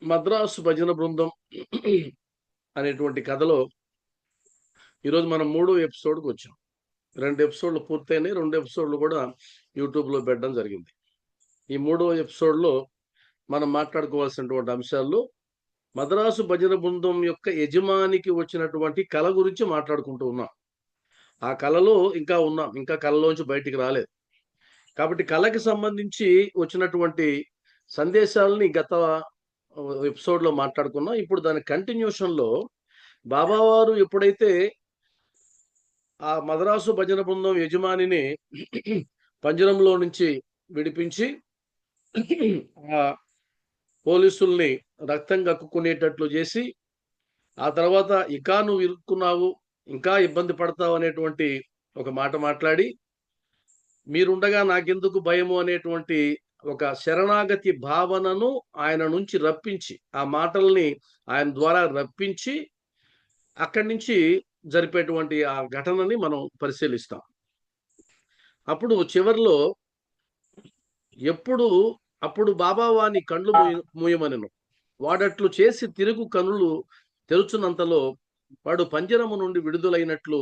మద్రాసు భజన బృందం అనేటువంటి కథలో ఈరోజు మనం మూడో ఎపిసోడ్కి వచ్చాం. 2 ఎపిసోడ్లు పూర్తయినాయి. 2 ఎపిసోడ్లు కూడా యూట్యూబ్లో పెట్టడం జరిగింది. ఈ మూడో ఎపిసోడ్లో మనం మాట్లాడుకోవాల్సినటువంటి అంశాల్లో మద్రాసు భజన బృందం యొక్క యజమానికి వచ్చినటువంటి కళ గురించి మాట్లాడుకుంటూ ఉన్నాం. ఆ కళలో ఇంకా ఉన్నాం, ఇంకా కళలోంచి బయటికి రాలేదు. కాబట్టి కళకి సంబంధించి వచ్చినటువంటి సందేశాలని గత ఎపిసోడ్లో మాట్లాడుకున్నాం. ఇప్పుడు దాని కంటిన్యూషన్లో బాబావారు ఎప్పుడైతే ఆ మద్రాసు భజన బృందం యజమానిని పంజరంలో నుంచి విడిపించి ఆ పోలీసుల్ని రక్తం కక్కుకునేటట్లు చేసి, ఆ తర్వాత ఇకా నువ్వు ఇరుక్కున్నావు, ఇంకా ఇబ్బంది పడతావు అనేటువంటి ఒక మాట మాట్లాడి, మీరుండగా నాకెందుకు భయము అనేటువంటి ఒక శరణాగతి భావనను ఆయన నుంచి రప్పించి, ఆ మాటల్ని ఆయన ద్వారా రప్పించి అక్కడి నుంచి జరిపేటువంటి ఆ ఘటనని మనం పరిశీలిస్తాం. అప్పుడు చివర్లో ఎప్పుడు అప్పుడు బాబా వాని కండ్లు మూయమనెను. వాడట్లు చేసి తిరుగు కనులు తెరుచున్నంతలో వాడు పంజరము నుండి విడుదలైనట్లు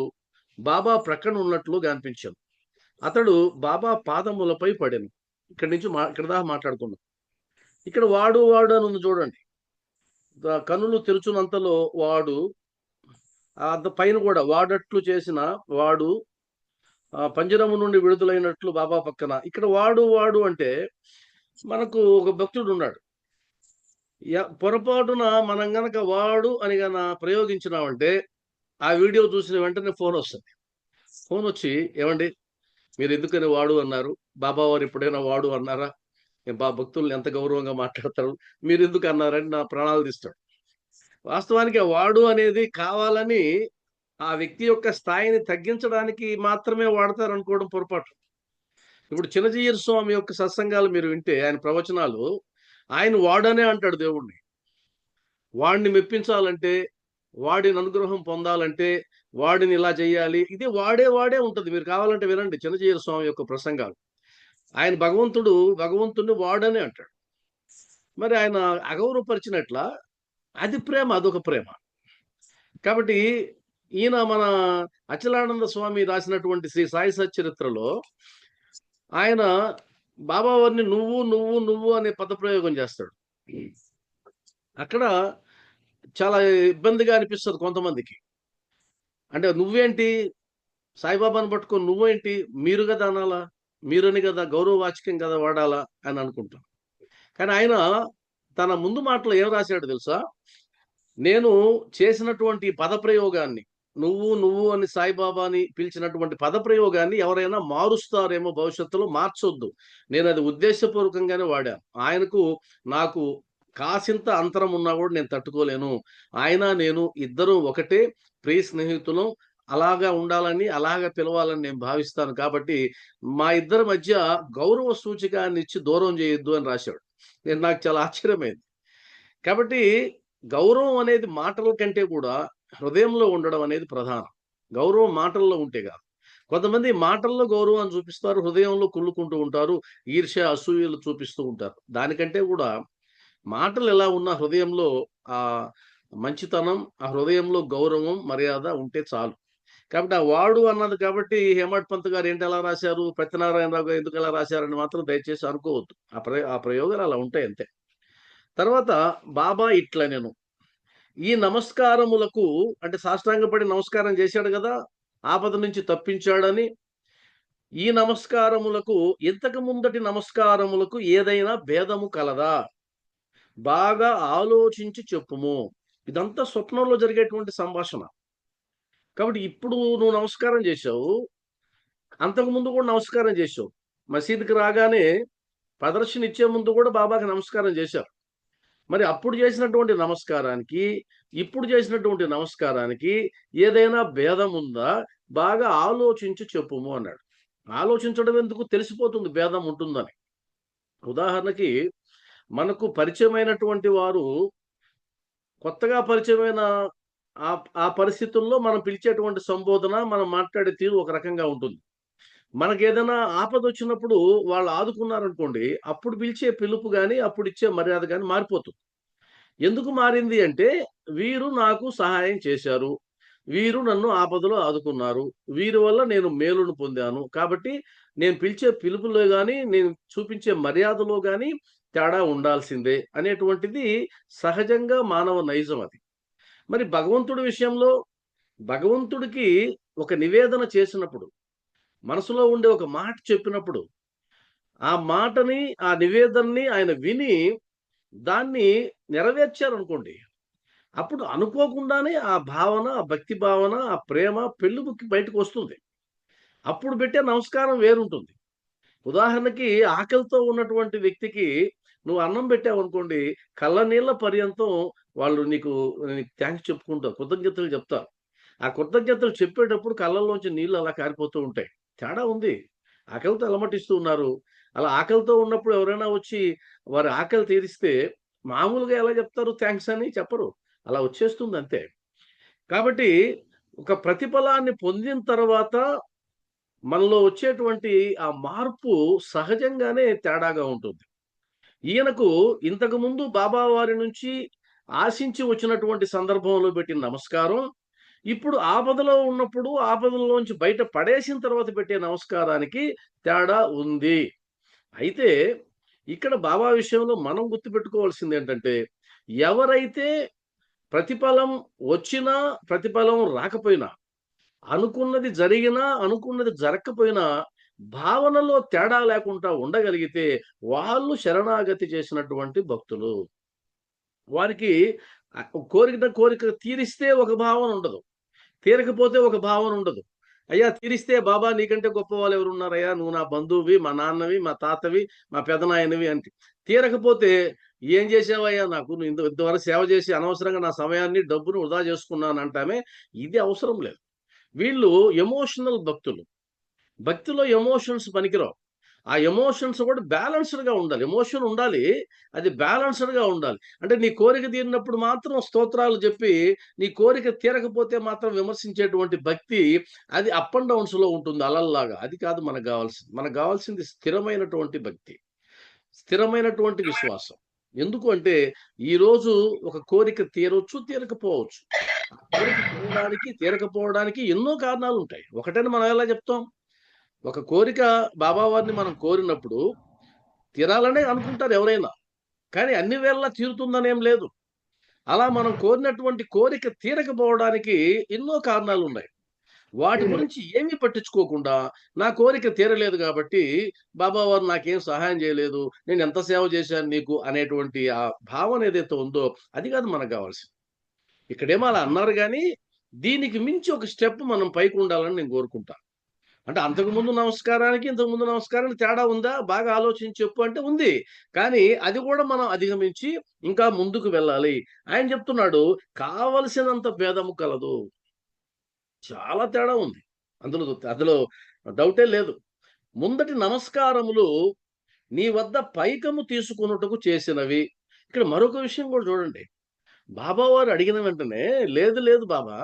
బాబా ప్రక్కన ఉన్నట్లు కనిపించాను. అతడు బాబా పాదములపై పడెను. ఇక్కడి నుంచి ఇక్కడ దాకా మాట్లాడుకున్నాం. ఇక్కడ వాడు అని ఉంది చూడండి. కనులు తెరుచున్నంతలో వాడు అంత పైన కూడా వాడట్లు చేసిన వాడు పంజరము నుండి విడుదలైనట్లు బాబా పక్కన. ఇక్కడ వాడు అంటే మనకు ఒక భక్తుడు ఉన్నాడు. పొరపాటున మనం గనక వాడు అని ప్రయోగించినామంటే ఆ వీడియో చూసిన వెంటనే ఫోన్ వస్తుంది. ఫోన్ వచ్చి, ఏమండి మీరు ఎందుకని వాడు అన్నారు? బాబా వారు ఎప్పుడైనా వాడు అన్నారా? భక్తుల్ని ఎంత గౌరవంగా మాట్లాడతారు, మీరు ఎందుకు అన్నారని నా ప్రాణాలు తీస్తాడు. వాస్తవానికి ఆ వాడు అనేది కావాలని ఆ వ్యక్తి యొక్క స్థాయిని తగ్గించడానికి మాత్రమే వాడతారు అనుకోవడం పొరపాటు. ఇప్పుడు చిన్నజీయర్ స్వామి యొక్క సత్సంగాలు మీరు వింటే, ఆయన ప్రవచనాలు, ఆయన వాడనే అంటాడు దేవుణ్ణి. వాడిని మెప్పించాలంటే, వాడిని అనుగ్రహం పొందాలంటే, వాడిని ఇలా చేయాలి, ఇది వాడే ఉంటుంది. మీరు కావాలంటే వినండి చిన్నజీయర్ స్వామి యొక్క ప్రసంగాలు. ఆయన భగవంతుడిని వాడనే అంటాడు. మరి ఆయన అగౌరవపరిచినట్ల అది ప్రేమ, అదొక ప్రేమ. కాబట్టి ఈయన మన అచలానంద స్వామి రాసినటువంటి శ్రీ సాయి సచ్చరిత్రలో ఆయన బాబావారిని నువ్వు అనే పదప్రయోగం చేస్తాడు. అక్కడ చాలా ఇబ్బందిగా అనిపిస్తుంది కొంతమందికి. అంటే నువ్వేంటి, సాయిబాబాను పట్టుకొని నువ్వేంటి, మీరు కదా అనాలా, మీరని కదా గౌరవవాచకం కదా వాడాలా అని అనుకుంటాం. కానీ ఆయన తన ముందు మాటలో ఏం రాశాడు తెలుసా? నేను చేసినటువంటి పదప్రయోగాన్ని, నువ్వు అని సాయిబాబాని పిలిచినటువంటి పదప్రయోగాన్ని ఎవరైనా మారుస్తారేమో భవిష్యత్తులో, మార్చొద్దు. నేను అది ఉద్దేశపూర్వకంగానే వాడాను. ఆయనకు నాకు కాసింత అంతరం ఉన్నా కూడా నేను తట్టుకోలేను. ఆయన నేను ఇద్దరు ఒకటే, ప్రియ స్నేహితులం, అలాగా ఉండాలని, అలాగా పిలవాలని నేను భావిస్తాను. కాబట్టి మా ఇద్దరి మధ్య గౌరవ సూచికాన్ని ఇచ్చి దూరం చేయొద్దు అని రాశాడు. నాకు చాలా ఆశ్చర్యమైంది. కాబట్టి గౌరవం అనేది మాటల కంటే కూడా హృదయంలో ఉండడం అనేది ప్రధానం. గౌరవం మాటల్లో ఉంటే కాదు. కొంతమంది మాటల్లో గౌరవాన్ని చూపిస్తారు, హృదయంలో కుళ్ళుకుంటూ ఉంటారు, ఈర్ష్య అసూయలు చూపిస్తూ ఉంటారు. దానికంటే కూడా మాటలు ఎలా ఉన్నా హృదయంలో ఆ మంచితనం, ఆ హృదయంలో గౌరవం, మర్యాద ఉంటే చాలు. కాబట్టి ఆ వాడు అన్నది కాబట్టి హేమడ్ పంత్ గారు ఏంటి అలా రాశారు, సత్యనారాయణరావు గారు ఎందుకు అలా రాశారని మాత్రం దయచేసి అనుకోవద్దు. ఆ ప్రయోగాలు అలా ఉంటాయి అంతే. తర్వాత బాబా ఇట్లా నేను ఈ నమస్కారములకు, అంటే సాష్టాంగపడి నమస్కారం చేశాడు కదా, ఆపద నుంచి తప్పించాడని, ఈ నమస్కారములకు ఇంతకు ముందటి నమస్కారములకు ఏదైనా భేదము కలదా, బాగా ఆలోచించి చెప్పుము. ఇదంతా స్వప్నంలో జరిగేటువంటి సంభాషణ. కాబట్టి ఇప్పుడు నువ్వు నమస్కారం చేశావు, అంతకు ముందు కూడా నమస్కారం చేశావు. మసీదుకి రాగానే ప్రదర్శన ఇచ్చే ముందు కూడా బాబాకి నమస్కారం చేశారు. మరి అప్పుడు చేసినటువంటి నమస్కారానికి, ఇప్పుడు చేసినటువంటి నమస్కారానికి ఏదైనా భేదం ఉందా, బాగా ఆలోచించి చెప్పుము అన్నాడు. ఆలోచించడం ఎందుకు, తెలిసిపోతుంది భేదం ఉంటుందని. ఉదాహరణకి మనకు పరిచయమైనటువంటి వారు, కొత్తగా పరిచయమైన ఆ పరిస్థితుల్లో మనం పిలిచేటువంటి సంబోధన, మనం మాట్లాడే తీరు ఒక రకంగా ఉంటుంది. మనకేదైనా ఆపద వచ్చినప్పుడు వాళ్ళు ఆదుకున్నారనుకోండి, అప్పుడు పిలిచే పిలుపు గాని, అప్పుడు ఇచ్చే మర్యాద గాని మారిపోతుంది. ఎందుకు మారింది అంటే, వీరు నాకు సహాయం చేశారు. వీరు నన్ను ఆపదలో ఆదుకున్నారు. వీరి వల్ల నేను మేలును పొందాను. కాబట్టి నేను పిలిచే పిలుపులో గాని, నేను చూపించే మర్యాదలో గాని తేడా ఉండాల్సిందే అనేటువంటిది సహజంగా మానవ నైజం అది. మరి భగవంతుడి విషయంలో భగవంతుడికి ఒక నివేదన చేసినప్పుడు, మనసులో ఉండే ఒక మాట చెప్పినప్పుడు, ఆ మాటని, ఆ నివేదనని ఆయన విని దాన్ని నెరవేర్చారనుకోండి. అప్పుడు అనుకోకుండానే ఆ భావన, ఆ భక్తి భావన, ఆ ప్రేమ పెళ్ళిబుక్కి బయటకొస్తుంది. అప్పుడు పెట్టే నమస్కారం వేరుంటుంది. ఉదాహరణకి ఆకలితో ఉన్నటువంటి వ్యక్తికి నువ్వు అన్నం పెట్టావనుకోండి, కళ్ళనీళ్ల పర్యంతం వాళ్ళు నీకు థాంక్స్ చెప్పుకుంటారు. కృతజ్ఞతలు చెప్తారు. ఆ కృతజ్ఞతలు చెప్పేటప్పుడు కళ్ళల్లోంచి నీళ్ళు అలా కారిపోతూ ఉంటాయి. తేడా ఉంది. ఆకలితో అలమటిస్తూ ఉన్నారు. అలా ఆకలితో ఉన్నప్పుడు ఎవరైనా వచ్చి వారి ఆకలి తీరిస్తే మామూలుగా ఎలా చెప్తారు థాంక్స్ అని? చెప్పరు. అలా వచ్చేస్తుంది అంతే. కాబట్టి ఒక ప్రతిఫలాన్ని పొందిన తర్వాత మనలో వచ్చేటువంటి ఆ మార్పు సహజంగానే తేడాగా ఉంటుంది. ఈయనకు ఇంతకుముందు బాబా వారి నుంచి ఆశించి వచ్చినటువంటి సందర్భంలో పెట్టిన నమస్కారం, ఇప్పుడు ఆపదలో ఉన్నప్పుడు ఆపదలోంచి బయట పడేసిన తర్వాత పెట్టే నమస్కారానికి తేడా ఉంది. అయితే ఇక్కడ బాబా విషయంలో మనం గుర్తుపెట్టుకోవాల్సిందేంటంటే, ఎవరైతే ప్రతిఫలం వచ్చినా, ప్రతిఫలం రాకపోయినా, అనుకున్నది జరిగినా, అనుకున్నది జరక్కపోయినా, భావనలో తేడా లేకుండా ఉండగలిగితే, వాళ్ళు శరణాగతి చేసినటువంటి భక్తులు. వారికి కోరిక తీరిస్తే ఒక భావన ఉండదు. తీరకపోతే ఒక భావన ఉండదు. అయ్యా! తీరిస్తే బాబా నీకంటే గొప్పవాళ్ళు ఎవరున్నారయ్యా? నువ్వు నా బంధువువి, మా నాన్నవి, మా తాతవి, మా పెదనాయనవి అంటే. తీరకపోతే ఏం చేశావయ్యా నాకు? నువ్వు ఇంతవరకు సేవ చేసి అనవసరంగా నా సమయాన్ని, డబ్బును వృధా చేసుకున్నానంటామే. ఇది అవసరం లేదు. వీళ్ళు ఎమోషనల్ భక్తులు. భక్తిలో ఎమోషన్స్ పనికిరావు. ఆ ఎమోషన్స్ కూడా బ్యాలెన్స్‌డ్‌గా ఉండాలి. ఎమోషన్ ఉండాలి. అది బ్యాలెన్స్‌డ్‌గా ఉండాలి. అంటే నీ కోరిక తీరినప్పుడు మాత్రం స్తోత్రాలు జెప్పి, నీ కోరిక తీరకపోతే మాత్రం విమర్శించేటువంటి భక్తి అది అప్ అండ్ డౌన్స్‌లో ఉంటుంది అలల్లాగా. అది కాదు మనకు గావాల్సింది. మనకు గావాల్సింది స్థిరమైనటువంటి భక్తి. స్థిరమైనటువంటి విశ్వాసం. ఎందుకు అంటే, ఈరోజు ఒక కోరిక తీరొచ్చు, తీరకపోవచ్చు. ఆ కోరిక తీరడానికి, తీరకపోవడానికి ఎన్నో కారణాలుంటాయి. ఒకటని మనం ఎలా జెప్తాం? ఒక కోరిక బాబా వారిని మనం కోరినప్పుడు తీరాలనే అనుకుంటారు ఎవరైనా. కానీ అన్ని వేళలా తీరుతుందనేం లేదు. అలా మనం కోరినటువంటి కోరిక తీరకపోవడానికి ఎన్నో కారణాలున్నాయి. వాటి గురించి ఏమీ పట్టించుకోకుండా, నా కోరిక తీరలేదు గాబట్టి, బాబా వారు నాకేం సహాయం జేయలేదు. నేనెంత సేవ జేశాను నీకు అనేటువంటి ఆ భావన ఏదైతే ఉందో, అది గాదు మనకు గావాల్సింది. ఇక్కడేమో అలా అన్నారు గానీ, దీనికి మించి ఒక స్టెప్ మనం పైకుండాలని నేను కోరుకుంటా. అంటే అంతకుముందు నమస్కారానికి, ఇంతకుముందు నమస్కారానికి తేడా ఉందా? బాగా ఆలోచించి చెప్పు అంటే ఉంది. కానీ అది గూడా మనం అధిగమించి ఇంకా ముందుకు వెళ్ళాలి. ఆయన చెప్తున్నాడు, కావలసినంత భేదము కలదు. చాలా తేడా ఉంది. అందులో డౌటే లేదు. ముందటి నమస్కారములు నీ వద్ద పైకము తీసుకొనుటకు చేసినవి. ఇక్కడ మరొక విషయం గూడా చూడండి. బాబా వారు అడిగిన వెంటనే, లేదు లేదు బాబా,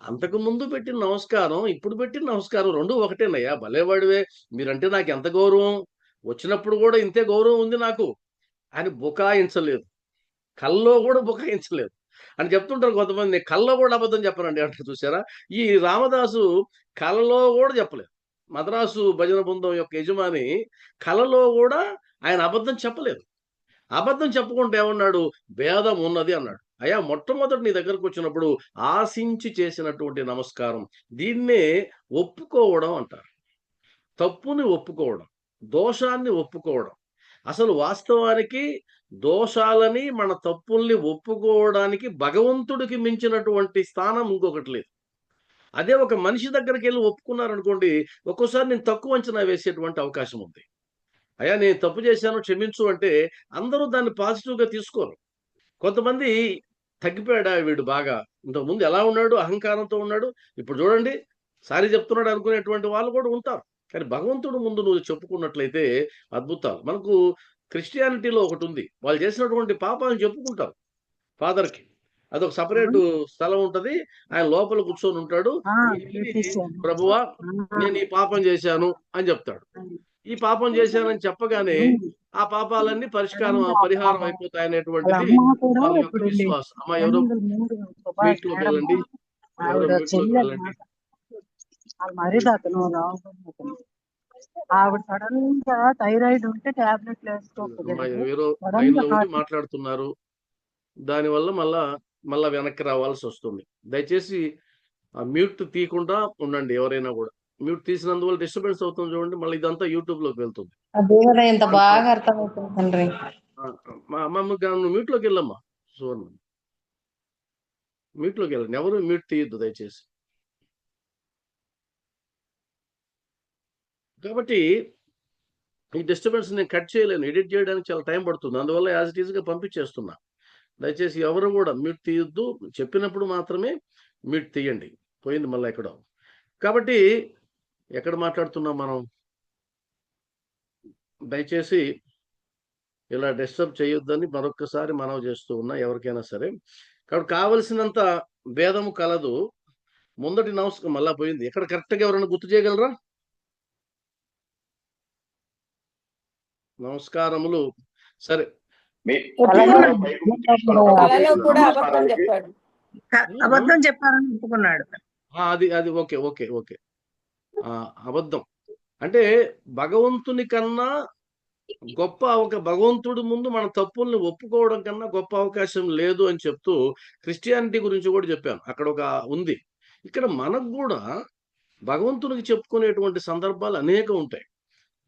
అంతకుముందు పెట్టిన నమస్కారం, ఇప్పుడు పెట్టిన నమస్కారం 2 ఒకటేనయ్యా. భలేవాడివే! మీరంటే నాకెంత గౌరవం. వచ్చినప్పుడు గూడా ఇంతే గౌరవం ఉంది నాకు అని బుకాయించలేదు. కల్లో గూడా బుకాయించలేదు. అని చెప్తుంటారు కొంతమంది. నేను కల్లో గూడా అబద్ధం చెప్పనండి అంటారు చూసారా? ఈ రామదాసు కలలో గూడా చెప్పలేదు. మద్రాసు భజన బృందం యొక్క యజమాని కలలో గూడా ఆయన అబద్ధం చెప్పలేదు. అబద్ధం చెప్పకుండా ఏమన్నాడు? భేదం ఉన్నది అన్నాడు. అయ్యా! మొట్టమొదట నీ దగ్గరకొచ్చినప్పుడు ఆశించి చేసినటువంటి నమస్కారం. దీన్నే ఒప్పుకోవడం అంటారు. తప్పుని ఒప్పుకోవడం. దోషాన్ని ఒప్పుకోవడం. అసలు వాస్తవానికి దోషాలని, మన తప్పుల్ని ఒప్పుకోవడానికి భగవంతుడికి మించినటువంటి స్థానం ఇంకొకటి లేదు. అదే ఒక మనిషి దగ్గరికెళ్లి ఒప్పుకున్నారనుకోండి, ఒక్కోసారి నేను తక్కువ అంచనా వేసేటువంటి అవకాశం ఉంది. అయ్యా! నేను తప్పు చేశాను క్షమించు అంటే అందరూ దాన్ని పాజిటివ్‌గా తీసుకోరు. కొంతమంది తగ్గిపోయాడా వీడు బాగా. ఇంతకుముందు ఎలా ఉన్నాడు? అహంకారంతో ఉన్నాడు. ఇప్పుడు చూడండి సారీ చెప్తున్నాడు అనుకునేటువంటి వాళ్ళు కూడా ఉంటారు. కానీ భగవంతుడు ముందు నువ్వు చెప్పుకున్నట్లయితే అద్భుతాలు. మనకు క్రిస్టియానిటీలో ఒకటుంది. వాళ్ళు చేసినటువంటి పాపాలను చెప్పుకుంటారు ఫాదర్‌కి. అదొక సెపరేటు స్థలం ఉంటది. ఆయన లోపల కూర్చొని ఉంటాడు. ఆ! వెళ్ళి చూపిచ్చాను. ప్రభువా ఆ! నేను ఈ పాపం చేశాను అని చెప్తాడు. ఈ పాపం చేశానని చెప్పగానే ఆ పాపాలన్నీ పరిహారం అయిపోతాయి వాళ్ళ అనేటువంటిది అమ్మ కూడా వాళ్ళ యొక్క ఇప్పుడు విశ్వాసం. అమ్మ ఎవరో సుభాష్ మ్యూట్ లోకి మేడం వెళ్ళండి, ఎవరో ఆవిడ మ్యూట్ లోకి చెల్లి వెళ్ళండి. అన్నమాట. వాళ్ళ మరిది అతను రావు. ఆవిడ సడన్ గా థైరాయిడ్ ఉంటే టాబ్లెట్లు అమ్మ వేసుకోకూడదు. ఎవరో సడన్ లైన్ గా లో ఉండి మాట్లాడుతున్నారు, దానివల్ల మళ్ళా వెనక్కి రావాల్సి వస్తుంది. దయచేసి ఆ మ్యూట్ తీయకుండా ఉండండి. ఎవరైనా కూడా మ్యూట్ తీసినందువల్ల డిస్టర్బెన్స్ అవుతుంది చూడండి, మళ్ళీ ఇదంతా యూట్యూబ్ లోకి వెళ్తుంది. ఆ దేవుడు ఇంత బాగా అర్థమవుతుంది తండ్రి. మ్యూట్ లోకి వెళ్ళమ్మా సువర్ణ, మ్యూట్ లోకి వెళ్ళండి. ఎవరు మ్యూట్ తీయద్దు దయచేసి. కాబట్టి ఈ డిస్టర్బెన్స్ నేను కట్ చేయలేను, ఎడిట్ చేయడానికి చాలా టైం పడుతుంది. అందువల్ల యాజ్ ఇట్ ఈస్ గా పంపించేస్తున్నా. దయచేసి ఎవరు కూడా మ్యూట్ తీయొద్దు, చెప్పినప్పుడు మాత్రమే మ్యూట్ తీయండి. పోయింది మళ్ళీ ఎక్కడో. కాబట్టి ఎక్కడ మాట్లాడుతున్నాం మనం? దయచేసి ఇలా డిస్టర్బ్ చేయొద్దని మరొక్కసారి మనవి చేస్తూ ఉన్నా ఎవరికైనా సరే. కాబట్టి కావలసినంత భేదము కలదు. ముందటి నమస్కారం మళ్ళా పోయింది. ఎక్కడ కరెక్ట్గా ఎవరైనా గుర్తు చేయగలరా? నమస్కారములు. సరే, అబద్ధం చెప్పారని ఒప్పుకున్నాడు. అది అది ఓకే ఓకే ఓకే. అబద్ధం అంటే భగవంతుని కన్నా గొప్ప భగవంతుడి ముందు మన తప్పుల్ని ఒప్పుకోవడం కన్నా గొప్ప అవకాశం లేదు అని చెప్తూ క్రిస్టియానిటీ గురించి కూడా చెప్పాను. అక్కడ ఉంది. ఇక్కడ మనకు కూడా భగవంతునికి చెప్పుకునేటువంటి సందర్భాలు అనేకం ఉంటాయి.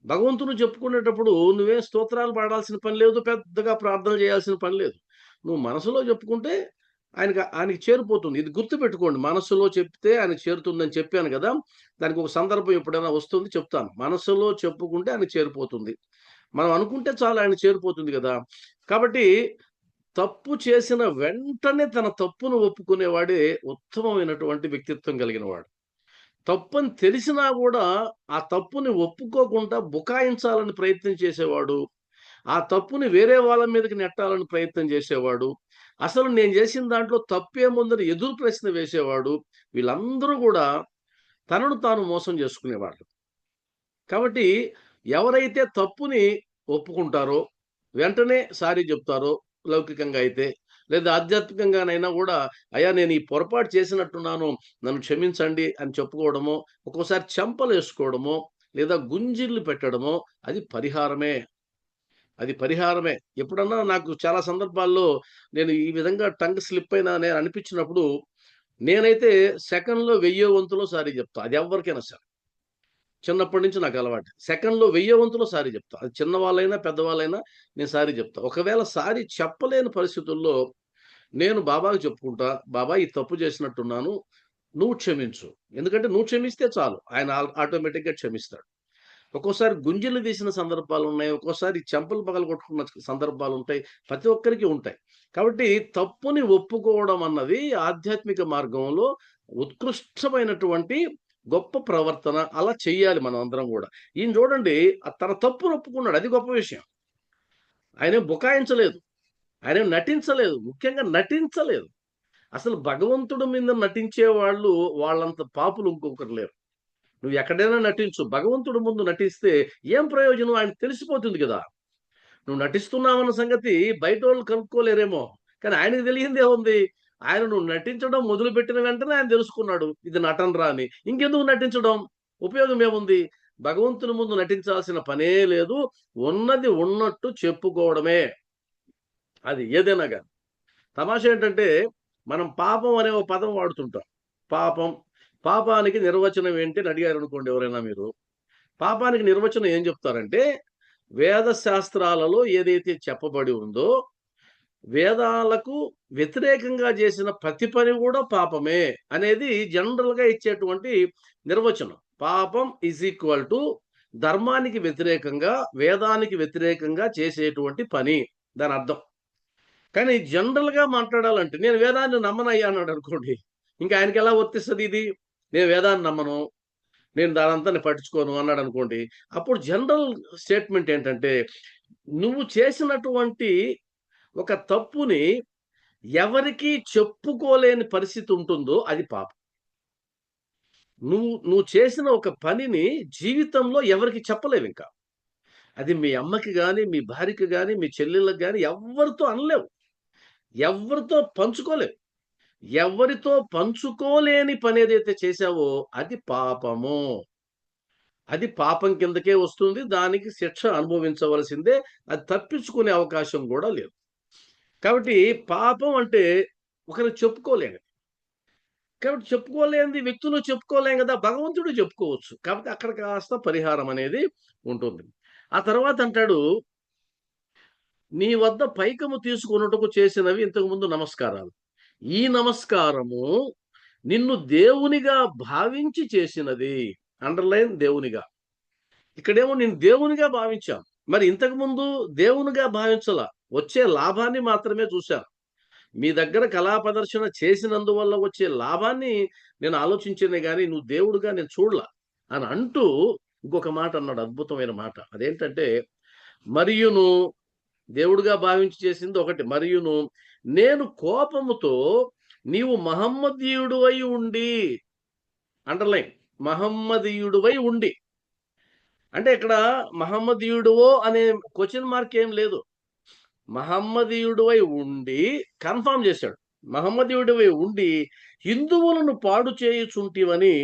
భగవంతుని చెప్పుకునేటప్పుడు నువ్వేం స్తోత్రాలు పాడాల్సిన పని లేదు, పెద్దగా ప్రార్థన చేయాల్సిన పని లేదు. నువ్వు మనసులో చెప్పుకుంటే ఆయనకి చేరిపోతుంది. ఇది గుర్తుపెట్టుకోండి, మనసులో చెప్తే ఆయనకు చేరుతుందని చెప్పాను కదా. దానికి ఒక సందర్భం ఎప్పుడైనా వస్తుంది, చెప్తాను. మనసులో చెప్పుకుంటే ఆయనకు చేరిపోతుంది. మనం అనుకుంటే చాలు ఆయన చేరిపోతుంది కదా. కాబట్టి తప్పు చేసిన వెంటనే తన తప్పును ఒప్పుకునేవాడే ఉత్తమమైనటువంటి వ్యక్తిత్వం కలిగిన వాడు. తప్పని తెలిసినా కూడా ఆ తప్పుని ఒప్పుకోకుండా బుకాయించాలని ప్రయత్నం చేసేవాడు, ఆ తప్పుని వేరే వాళ్ళ మీదకి నెట్టాలని ప్రయత్నం చేసేవాడు, అసలు నేను చేసిన దాంట్లో తప్పేముందని ఎదురు ప్రశ్న వేసేవాడు, వీళ్ళందరూ కూడా తనను తాను మోసం చేసుకునేవాళ్ళు. కాబట్టి ఎవరైతే తప్పుని ఒప్పుకుంటారో, వెంటనే సారీ చెప్తారో, లౌకికంగా అయితే లేదా ఆధ్యాత్మికంగానైనా కూడా అయ్యా నేను ఈ పొరపాటు చేసినట్టున్నాను, నన్ను క్షమించండి అని చెప్పుకోవడమో, ఒక్కోసారి చెంపలు వేసుకోవడమో లేదా గుంజిళ్ళు పెట్టడమో అది పరిహారమే. అది పరిహారమే. ఎప్పుడన్నా నాకు చాలా సందర్భాల్లో నేను ఈ విధంగా టంగ్ స్లిప్ అయినా నేను అనిపించినప్పుడు నేనైతే సెకండ్లో 1000 వంతులో సారీ చెప్తా. అది ఎవరికైనా సరే. చిన్నప్పటి నుంచి నాకు అలవాటు. సెకండ్‌లో 1000 వంతులో సారీ చెప్తా. అది చిన్నవాళ్ళైనా, పెద్దవాళ్ళైనా నేను సారీ చెప్తా. ఒకవేళ సారీ చెప్పలేని పరిస్థితుల్లో నేను బాబాకి చెప్పుకుంటా. బాబా ఈ తప్పు చేసినట్టున్నాను, నువ్వు క్షమించు. ఎందుకంటే నువ్వు క్షమిస్తే చాలు. ఆయన ఆటోమేటిక్‌గా క్షమిస్తాడు. ఒక్కోసారి గుంజీలు తీసిన సందర్భాలున్నాయి. ఒక్కోసారి చెంపలు పగలగొట్టుకున్న సందర్భాలుంటాయి. ప్రతి ఒక్కరికి ఉంటాయి. కాబట్టి తప్పుని ఒప్పుకోవడం అన్నది ఆధ్యాత్మిక మార్గంలో ఉత్కృష్టమైనటువంటి గొప్ప ప్రవర్తన. అలా చెయ్యాలి మనం అందరం గూడా. ఈయన చూడండి, తన తప్పును ఒప్పుకున్నాడు. అది గొప్ప విషయం. ఆయనేం బుకాయించలేదు. ఆయనేం నటించలేదు. ముఖ్యంగా నటించలేదు. అసలు భగవంతుడి మీద నటించే వాళ్ళంత పాపులు ఇంకొకరు లేరు. నువ్వు ఎక్కడైనా నటించు. భగవంతుడి ముందు నటిస్తే ఏం ప్రయోజనం? ఆయనకు తెలిసిపోతుంది కదా. నువ్వు నటిస్తున్నావన్న సంగతి బయటోళ్ళు కనుక్కోలేరేమో. కానీ ఆయనకు తెలియందేముంది? ఆయన నువ్వు నటించడం మొదలుపెట్టిన వెంటనే ఆయన తెలుసుకున్నాడు, ఇది నటనరా అని. ఇంకెందుకు నటించడం? ఉపయోగం ఏముంది? భగవంతుని ముందు నటించాల్సిన పనే లేదు. ఉన్నది ఉన్నట్టు చెప్పుకోవడమే. అది ఏదైనా గాని. తమాషా ఏంటంటే మనం పాపం అనే ఒక పదం వాడుతుంటాం. పాపం, పాపానికి నిర్వచనం ఏంటి అని అడిగారు అనుకోండి ఎవరైనా మీరు. పాపానికి నిర్వచనం ఏం చెప్తారంటే, వేద శాస్త్రాలలో ఏదైతే చెప్పబడి ఉందో, వేదాలకు వ్యతిరేకంగా చేసిన ప్రతి పని కూడా పాపమే అనేది జనరల్‌గా ఇచ్చేటువంటి నిర్వచనం. పాపం ఈజ్ ఈక్వల్ టు ధర్మానికి వ్యతిరేకంగా, వేదానికి వ్యతిరేకంగా చేసేటువంటి పని, దాని అర్థం. కానీ జనరల్‌గా మాట్లాడాలంటే నేను వేదాన్ని నమ్మనయ్యా అన్నాడు అనుకోండి. ఇంకా ఆయనకి ఎలా వర్తిస్తది ఇది? నేను వేదాన్ని నమ్మను, నేను దానంతా పట్టించుకోను అన్నాడు అనుకోండి. అప్పుడు జనరల్ స్టేట్మెంట్ ఏంటంటే, నువ్వు చేసినటువంటి ఒక తప్పుని ఎవరికీ చెప్పుకోలేని పరిస్థితి ఉంటుందో అది పాపం. నువ్వు నువ్వు చేసిన ఒక పనిని జీవితంలో ఎవరికీ చెప్పలేవింకా. అది మీ అమ్మకి కానీ, మీ భార్యకి కానీ, మీ చెల్లెళ్ళకి కానీ ఎవరితో అనలేవు, ఎవరితో పంచుకోలేవు. ఎవరితో పంచుకోలేని పని ఏదైతే చేశావో అది పాపము. అది పాపం కిందకే వస్తుంది. దానికి శిక్ష అనుభవించవలసిందే. అది తప్పించుకునే అవకాశం కూడా లేదు. కాబట్టి పాపం అంటే ఒకరికి చెప్పుకోలేము. కాబట్టి చెప్పుకోలేనిది వ్యక్తులు చెప్పుకోలేం కదా! భగవంతుడు చెప్పుకోవచ్చు. కాబట్టి అక్కడ కాస్త పరిహారం అనేది ఉంటుంది. ఆ తర్వాత అంటాడు, నీ వద్ద పైకము తీసుకొనుటకు చేసినవి ఇంతకుముందు నమస్కారాలు. ఈ నమస్కారము నిన్ను దేవునిగా భావించి చేసినది. అండర్‌లైన్ దేవునిగా. ఇక్కడేమో నేను దేవునిగా భావించాను. మరి ఇంతకుముందు దేవునిగా భావించలా. వచ్చే లాభాన్ని మాత్రమే చూశాను. మీ దగ్గర కళా ప్రదర్శన చేసినందువల్ల వచ్చే లాభాన్ని నేను ఆలోచించానే గాని, నువ్వు దేవుడుగా నేను చూడలా అని అంటూ ఇంకొక మాట అన్నాడు, అద్భుతమైన మాట. అదేంటంటే, మరియును దేవుడుగా భావించి చేసింది ఒకటి. మరియును నేను కోపముతో నీవు మహమ్మదీయుడువై ఉండి, అండర్‌లైన్, మహమ్మదీయుడువై ఉండి. అంటే ఇక్కడ మహమ్మదీయుడువో అనే క్వెషన్ మార్క్ ఏం లేదు. మహమ్మదీయుడివై ఉండి కన్ఫర్మ్ చేశాడు. మహమ్మదీయుడివై ఉండి హిందువులను పాడు చేయుచుంటివని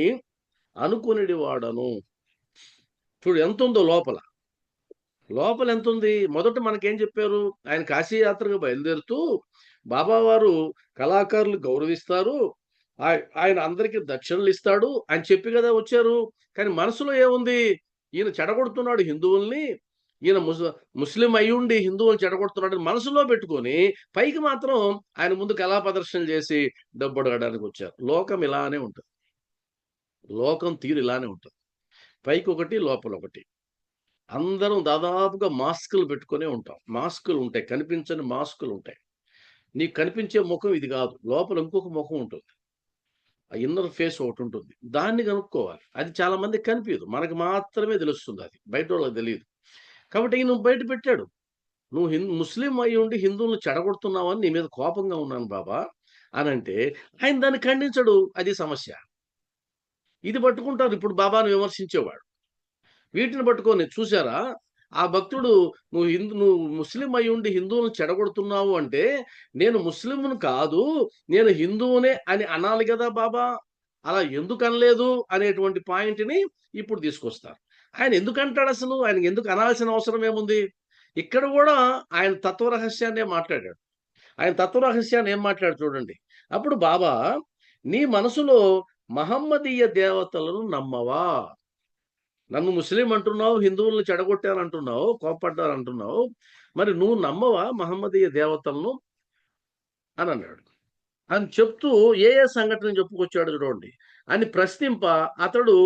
అనుకునేది వాడను. చూడు ఎంతుందో లోపల. లోపల ఎంతుంది? మొదట మనకేం చెప్పారు? ఆయన కాశీ యాత్రకు బయలుదేరుతూ బాబావారు కళాకారులు గౌరవిస్తారు. ఆయన అందరికీ దక్షిణలు ఇస్తాడు అని చెప్పి కదా వచ్చారు. కానీ మనసులో ఏముంది? ఈయన చెడగొడుతున్నాడు హిందువుల్ని. ఈయన ముస్లిం అయ్యుండి హిందువులను చెడగొడుతున్నాడని మనసులో పెట్టుకొని పైకి మాత్రం ఆయన ముందు కళా ప్రదర్శనలు చేసి డబ్బు అడగడానికి వచ్చారు. లోకం ఇలానే ఉంటుంది. లోకం తీరు ఇలానే ఉంటుంది. పైకి ఒకటి, లోపల ఒకటి. అందరం దాదాపుగా మాస్కులు పెట్టుకునే ఉంటాం. మాస్కులు ఉంటాయి, కనిపించని మాస్కులు ఉంటాయి. నీకు కనిపించే ముఖం ఇది కాదు. లోపల ఇంకొక ముఖం ఉంటుంది. ఆ ఇన్నర్ ఫేస్ ఒకటి ఉంటుంది. దాన్ని కనుక్కోవాలి. అది చాలా మందికి కనిపించదు. మనకు మాత్రమే తెలుస్తుంది. అది బయట వాళ్ళకి తెలియదు. కాబట్టి ఈయన బయట పెట్టాడు. నువ్వు ముస్లిం అయి ఉండి హిందువులను చెడగొడుతున్నావని నీ మీద కోపంగా ఉన్నాను బాబా అని అంటే, ఆయన దాన్ని ఖండించడు. అది సమస్య. ఇది పట్టుకుంటారు ఇప్పుడు బాబాను విమర్శించేవాడు. వీటిని పట్టుకొని చూసారా, ఆ భక్తుడు నువ్వు ముస్లిం అయి ఉండి హిందువులను చెడగొడుతున్నావు అంటే, నేను ముస్లింను కాదు, నేను హిందువునే అని అనాలి కదా బాబా. అలా ఎందుకు అనలేదు అనేటువంటి పాయింట్ని ఇప్పుడు తీసుకొస్తారు. ఆయన ఎందుకు అంటాడు అసలు? ఆయనకి ఎందుకు అనాల్సిన అవసరం ఏముంది? ఇక్కడ కూడా ఆయన తత్వరహస్యాన్నే మాట్లాడాడు. ఆయన తత్వరహస్యాన్ని ఏం మాట్లాడు చూడండి. అప్పుడు బాబా, నీ మనసులో మహమ్మదీయ దేవతలను నమ్మవా? నన్ను ముస్లిం అంటున్నావు, హిందువులను చెడగొట్టానంటున్నావు, కోప్పడ్డానంటున్నావు. మరి నువ్వు నమ్మవా మహమ్మదీయ దేవతలను అని అన్నాడు. అని చెప్తూ ఏ ఏ సంఘటన చెప్పుకొచ్చాడు చూడండి అని ప్రశ్నింప, అతడు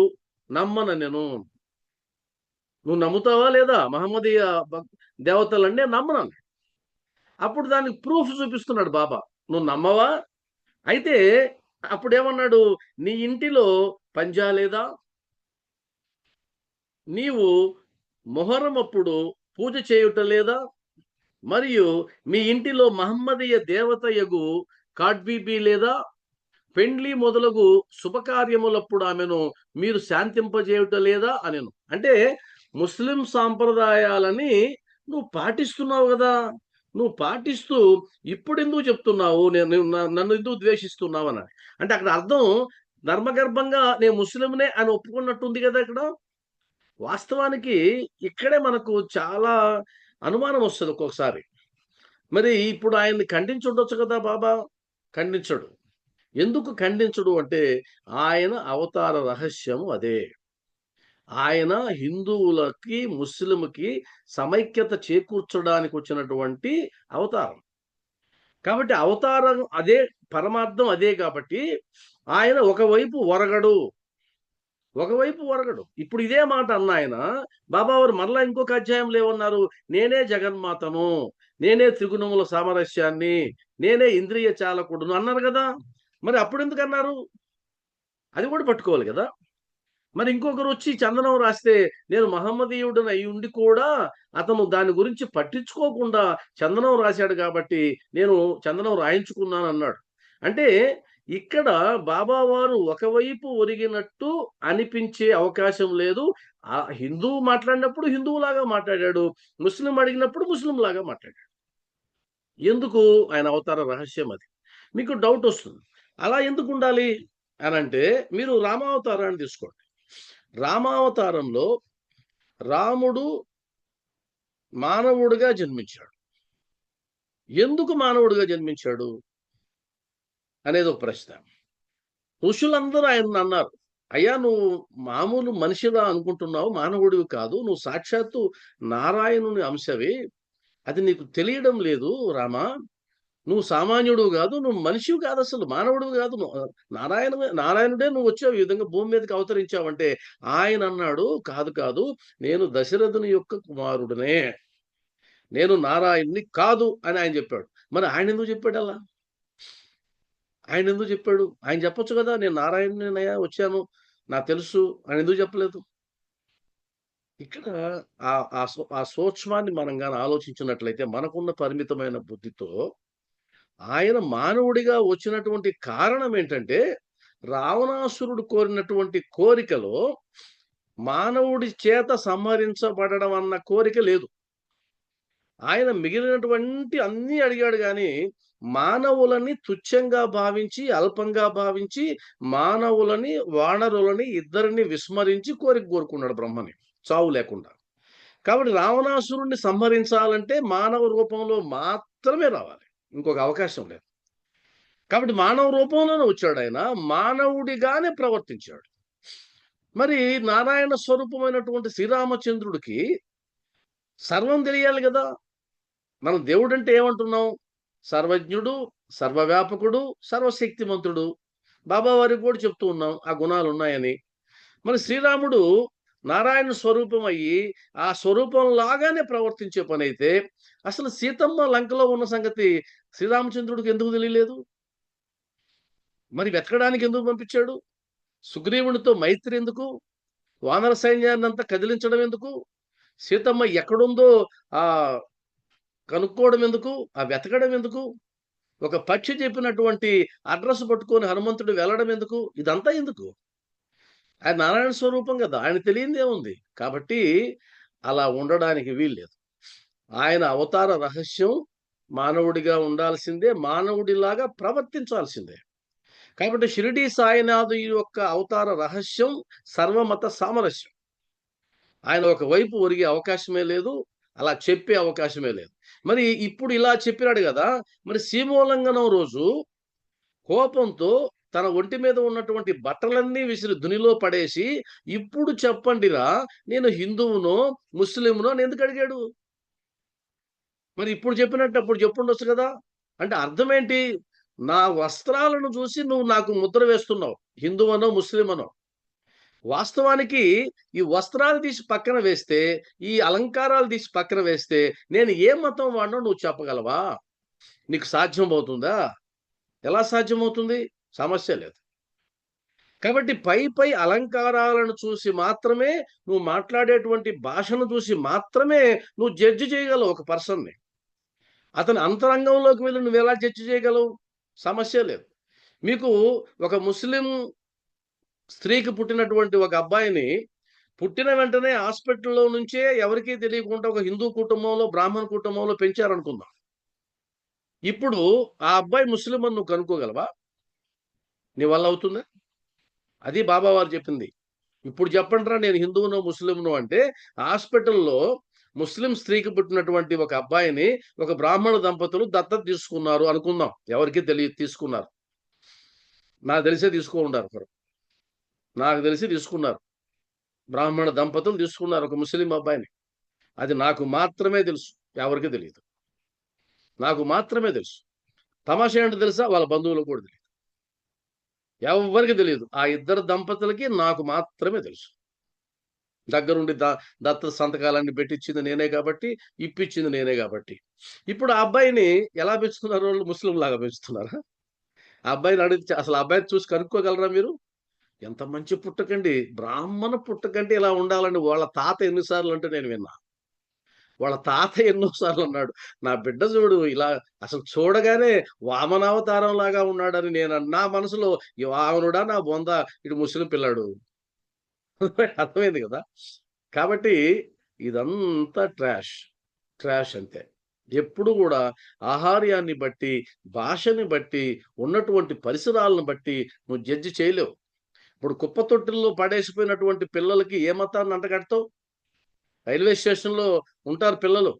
నమ్మను నేను. నువ్వు నమ్ముతావా లేదా మహమ్మదీయ దేవతలంటే? నమ్మను. అప్పుడు దానికి ప్రూఫ్ చూపిస్తున్నాడు బాబా. నువ్వు నమ్మవా? అయితే అప్పుడేమన్నాడు? నీ ఇంటిలో పంజా లేదా? నీవు మొహరం అప్పుడు పూజ చేయుట లేదా? మరియు మీ ఇంటిలో మహమ్మదీయ దేవతయగు కాడ్బీబీ లేదా? పెండ్లి మొదలగు శుభకార్యములప్పుడు ఆమెను మీరు శాంతింపజేయుట లేదా అనెను. అంటే ముస్లిం సాంప్రదాయాలని నువ్వు పాటిస్తున్నావు కదా, నువ్వు పాటిస్తూ ఇప్పుడు ఎందుకు చెప్తున్నావు నన్ను ఎందుకు ద్వేషిస్తున్నావు అని. అంటే అక్కడ అర్థం ధర్మగర్భంగా నేను ముస్లింనే అని ఒప్పుకున్నట్టుంది కదా ఇక్కడ. వాస్తవానికి ఇక్కడే మనకు చాలా అనుమానం వస్తుంది ఒక్కొక్కసారి. మరి ఇప్పుడు ఆయన్ని ఖండించుండొచ్చు కదా బాబా? ఖండించడు. ఎందుకు ఖండించడు అంటే ఆయన అవతార రహస్యము అదే. ఆయన హిందువులకి ముస్లింకి సమైక్యత చేకూర్చడానికి వచ్చినటువంటి అవతారం. కాబట్టి అవతారం అదే, పరమార్థం అదే. కాబట్టి ఆయన ఒకవైపు ఒరగడు. ఇప్పుడు ఇదే మాట అన్న ఆయన బాబావారు మరలా ఇంకొక అధ్యాయంలో ఏమన్నారు? నేనే జగన్మాతను, నేనే త్రిగుణముల సామరస్యాన్ని, నేనే ఇంద్రియ చాలకుడును అన్నారు కదా. మరి అప్పుడు ఎందుకు అన్నారు? అది కూడా పట్టుకోవాలి కదా. మరి ఇంకొకరు వచ్చి చందనం రాస్తే, నేను మహమ్మదీయుడిని అయి ఉండి కూడా అతను దాని గురించి పట్టించుకోకుండా చందనం రాశాడు కాబట్టి నేను చందనం రాయించుకున్నాను అన్నాడు. అంటే ఇక్కడ బాబా వారు ఒకవైపు ఒరిగినట్టు అనిపించే అవకాశం లేదు. ఆ హిందువు మాట్లాడినప్పుడు హిందువులాగా మాట్లాడాడు, ముస్లిం అడిగినప్పుడు ముస్లిం లాగా మాట్లాడాడు. ఎందుకు? ఆయన అవతార రహస్యం అది. మీకు డౌట్ వస్తుంది, అలా ఎందుకు ఉండాలి అని అంటే, మీరు రామావతారాన్ని తీసుకోండి. రామావతారంలో రాముడు మానవుడిగా జన్మించాడు. ఎందుకు మానవుడిగా జన్మించాడు అనేది ఒక ప్రశ్న. ఋషులందరూ ఆయన అన్నారు, అయ్యా నువ్వు మామూలు మనిషిగా అనుకుంటున్నావు, మానవుడివి కాదు, నువ్వు సాక్షాత్తు నారాయణుని అంశవే, అది నీకు తెలియడం లేదు రామా, నువ్వు సామాన్యుడు కాదు, నువ్వు మనిషివి కాదు, అసలు మానవుడివి కాదు, నారాయణుడే నువ్వు వచ్చావు, ఈ విధంగా భూమి మీదకి అవతరించావంటే ఆయన అన్నాడు, కాదు కాదు, నేను దశరథుని యొక్క కుమారుడినే, నేను నారాయణుని కాదు అని ఆయన చెప్పాడు. మరి ఆయన ఎందుకు చెప్పాడు అలా? ఆయన ఎందుకు చెప్పాడు? ఆయన చెప్పొచ్చు కదా, నేను నారాయణునినయ్యా వచ్చాను, నాకు తెలుసు, ఆయన ఎందుకు చెప్పలేదు? ఇక్కడ ఆ సూక్ష్మాన్ని మనం కానీ ఆలోచించినట్లయితే మనకున్న పరిమితమైన బుద్ధితో ఆయన మానవుడిగా వచ్చినటువంటి కారణం ఏంటంటే, రావణాసురుడు కోరినటువంటి కోరికలో మానవుడి చేత సంహరించబడడం అన్న కోరిక లేదు. ఆయన మిగిలినటువంటి అన్నీ అడిగాడు కానీ మానవులని తుచ్చంగా భావించి, అల్పంగా భావించి, మానవులని వానరులని ఇద్దరిని విస్మరించి కోరుకున్నాడు బ్రహ్మని, చావు లేకుండా. కాబట్టి రావణాసురుణ్ణి సంహరించాలంటే మానవ రూపంలో మాత్రమే రావాలి, ఇంకొక అవకాశం లేదు. కాబట్టి మానవ రూపంలోనే వచ్చాడు ఆయన, మానవుడిగానే ప్రవర్తించాడు. మరి నారాయణ స్వరూపమైనటువంటి శ్రీరామచంద్రుడికి సర్వం తెలియాలి కదా. మనం దేవుడు అంటే ఏమంటున్నాం? సర్వజ్ఞుడు, సర్వవ్యాపకుడు, సర్వశక్తిమంతుడు. బాబా వారికి కూడా చెప్తూ ఉన్నాం ఆ గుణాలు ఉన్నాయని. మరి శ్రీరాముడు నారాయణ స్వరూపం అయ్యి ఆ స్వరూపం లాగానే ప్రవర్తించే పని అయితే, అసలు సీతమ్మ లంకలో ఉన్న సంగతి శ్రీరామచంద్రుడికి ఎందుకు తెలియలేదు? మరి వెతకడానికి ఎందుకు పంపించాడు? సుగ్రీవునితో మైత్రి ఎందుకు? వానర సైన్యాన్ని అంతా కదిలించడం ఎందుకు? సీతమ్మ ఎక్కడుందో ఆ కనుక్కోవడం ఎందుకు? ఆ వెతకడం ఎందుకు? ఒక పక్షి చెప్పినటువంటి అడ్రస్ పట్టుకొని హనుమంతుడు వెళ్ళడం ఎందుకు? ఇదంతా ఎందుకు? ఆయన నారాయణ స్వరూపం కదా, ఆయన తెలియంది ఏముంది? కాబట్టి అలా ఉండడానికి వీల్లేదు. ఆయన అవతార రహస్యం మానవుడిగా ఉండాల్సిందే, మానవుడిలాగా ప్రవర్తించాల్సిందే. కాబట్టి షిరిడి సాయినాథు యొక్క అవతార రహస్యం సర్వమత సామరస్యం. ఆయన ఒకవైపు ఒరిగే అవకాశమే లేదు, అలా చెప్పే అవకాశమే లేదు. మరి ఇప్పుడు ఇలా చెప్పినాడు కదా, మరి సీమోల్లంఘనం రోజు కోపంతో తన ఒంటి మీద ఉన్నటువంటి బట్టలన్నీ విసిరి దునిలో పడేసి, ఇప్పుడు చెప్పండిరా నేను హిందువునో ముస్లింనో అని ఎందుకు అడిగాడు? మరి ఇప్పుడు చెప్పినట్టు అప్పుడు చెప్పుండొచ్చు కదా. అంటే అర్థం ఏంటి? నా వస్త్రాలను చూసి నువ్వు నాకు ముద్ర వేస్తున్నావు, హిందువనో ముస్లిమనో. వాస్తవానికి ఈ వస్త్రాలు తీసి పక్కన వేస్తే, ఈ అలంకారాలు తీసి పక్కన వేస్తే, నేను ఏ మతం వాడినో నువ్వు చెప్పగలవా? నీకు సాధ్యం అవుతుందా? ఎలా సాధ్యమవుతుంది? సమస్య లేదు. కాబట్టి పై అలంకారాలను చూసి మాత్రమే, నువ్వు మాట్లాడేటువంటి భాషను చూసి మాత్రమే నువ్వు జడ్జి చేయగలవు ఒక పర్సన్ని. అతని అంతరంగంలోకి వెళ్ళి నువ్వు ఎలా జడ్జి చేయగలవు? సమస్య లేదు. మీకు ఒక ముస్లిం స్త్రీకి పుట్టినటువంటి ఒక అబ్బాయిని పుట్టిన వెంటనే హాస్పిటల్లో నుంచే ఎవరికీ తెలియకుండా ఒక హిందూ కుటుంబంలో, బ్రాహ్మణ కుటుంబంలో పెంచారనుకుందాం. ఇప్పుడు ఆ అబ్బాయి ముస్లిం అని నువ్వు కనుక్కోగలవా? నీ వల్ల అవుతుందా? అది బాబా వారు చెప్పింది. ఇప్పుడు చెప్పండిరా నేను హిందువునో ముస్లింనో అంటే, హాస్పిటల్లో ముస్లిం స్త్రీకి పుట్టినటువంటి ఒక అబ్బాయిని ఒక బ్రాహ్మణ దంపతులు దత్తత తీసుకున్నారు అనుకుందాం. ఎవరికి తెలియదు తీసుకున్నారు. నాకు తెలిసే తీసుకున్నారు ఒకరు. నాకు తెలిసి తీసుకున్నారు. బ్రాహ్మణ దంపతులు తీసుకున్నారు ఒక ముస్లిం అబ్బాయిని. అది నాకు మాత్రమే తెలుసు, ఎవరికి తెలియదు. నాకు మాత్రమే తెలుసు. తమాషా ఏంటో తెలుసా? వాళ్ళ బంధువులకు కూడా తెలియదు, ఎవరికి తెలియదు. ఆ ఇద్దరు దంపతులకి నాకు మాత్రమే తెలుసు. దగ్గరుండి దత్త సంతకాలన్నీ పెట్టించింది నేనే కాబట్టి, ఇప్పించింది నేనే కాబట్టి. ఇప్పుడు ఆ అబ్బాయిని ఎలా పెంచుతున్నారు? వాళ్ళు ముస్లిం లాగా పెంచుతున్నారా? ఆ అబ్బాయిని అడిగితే అసలు ఆ అబ్బాయిని చూసి కనుక్కోగలరా మీరు? ఎంత మంచి పుట్టకండి, బ్రాహ్మణ పుట్టకంటే ఇలా ఉండాలని వాళ్ళ తాత ఎన్నిసార్లు అంటే నేను విన్నా. వాళ్ళ తాత ఎన్నోసార్లు అన్నాడు, నా బిడ్డ చూడు ఇలా అసలు చూడగానే వామనావతారం లాగా ఉన్నాడని నా మనసులో ఈ వామనుడా నా బొంద ఇటు ముస్లిం పిల్లాడు. అర్థమైంది కదా. కాబట్టి ఇదంతా ట్రాష్ అంతే. ఎప్పుడు కూడా ఆహార్యాన్ని బట్టి, భాషని బట్టి, ఉన్నటువంటి పరిసరాలను బట్టి నువ్వు జడ్జి చేయలేవు. ఇప్పుడు కుప్ప తొట్టుల్లో పడేసిపోయినటువంటి పిల్లలకి ఏ మతాన్ని అంటగడతావు? రైల్వే స్టేషన్లో ఉంటారు పిల్లలు,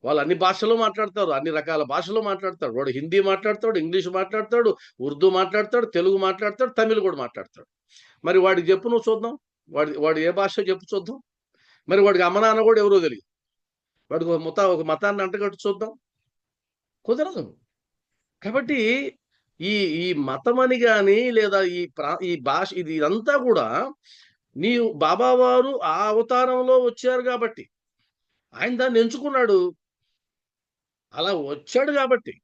వాళ్ళు అన్ని భాషలో మాట్లాడతారు, అన్ని రకాల భాషలో మాట్లాడతాడు. వాడు హిందీ మాట్లాడతాడు, ఇంగ్లీష్ మాట్లాడతాడు, ఉర్దూ మాట్లాడతాడు, తెలుగు మాట్లాడతాడు, తమిళ్ కూడా మాట్లాడతాడు. మరి వాడికి చెప్పు నువ్వు చూద్దాం, వాడు ఏ భాష చెప్పు చూద్దాం. మరి వాడికి అమ్మ నాన్న కూడా ఎవరో తెలియదు, వాడికి ఒక మతాన్ని అంటగట్టు చూద్దాం, కుదరదు. కాబట్టి ఈ ఈ మతమని కానీ లేదా ఈ భాష ఇదంతా కూడా బాబా వారు ఆ అవతారంలో వచ్చారు కాబట్టి, ఆయన దాన్ని ఎంచుకున్నాడు, అలా వచ్చాడు కాబట్టి.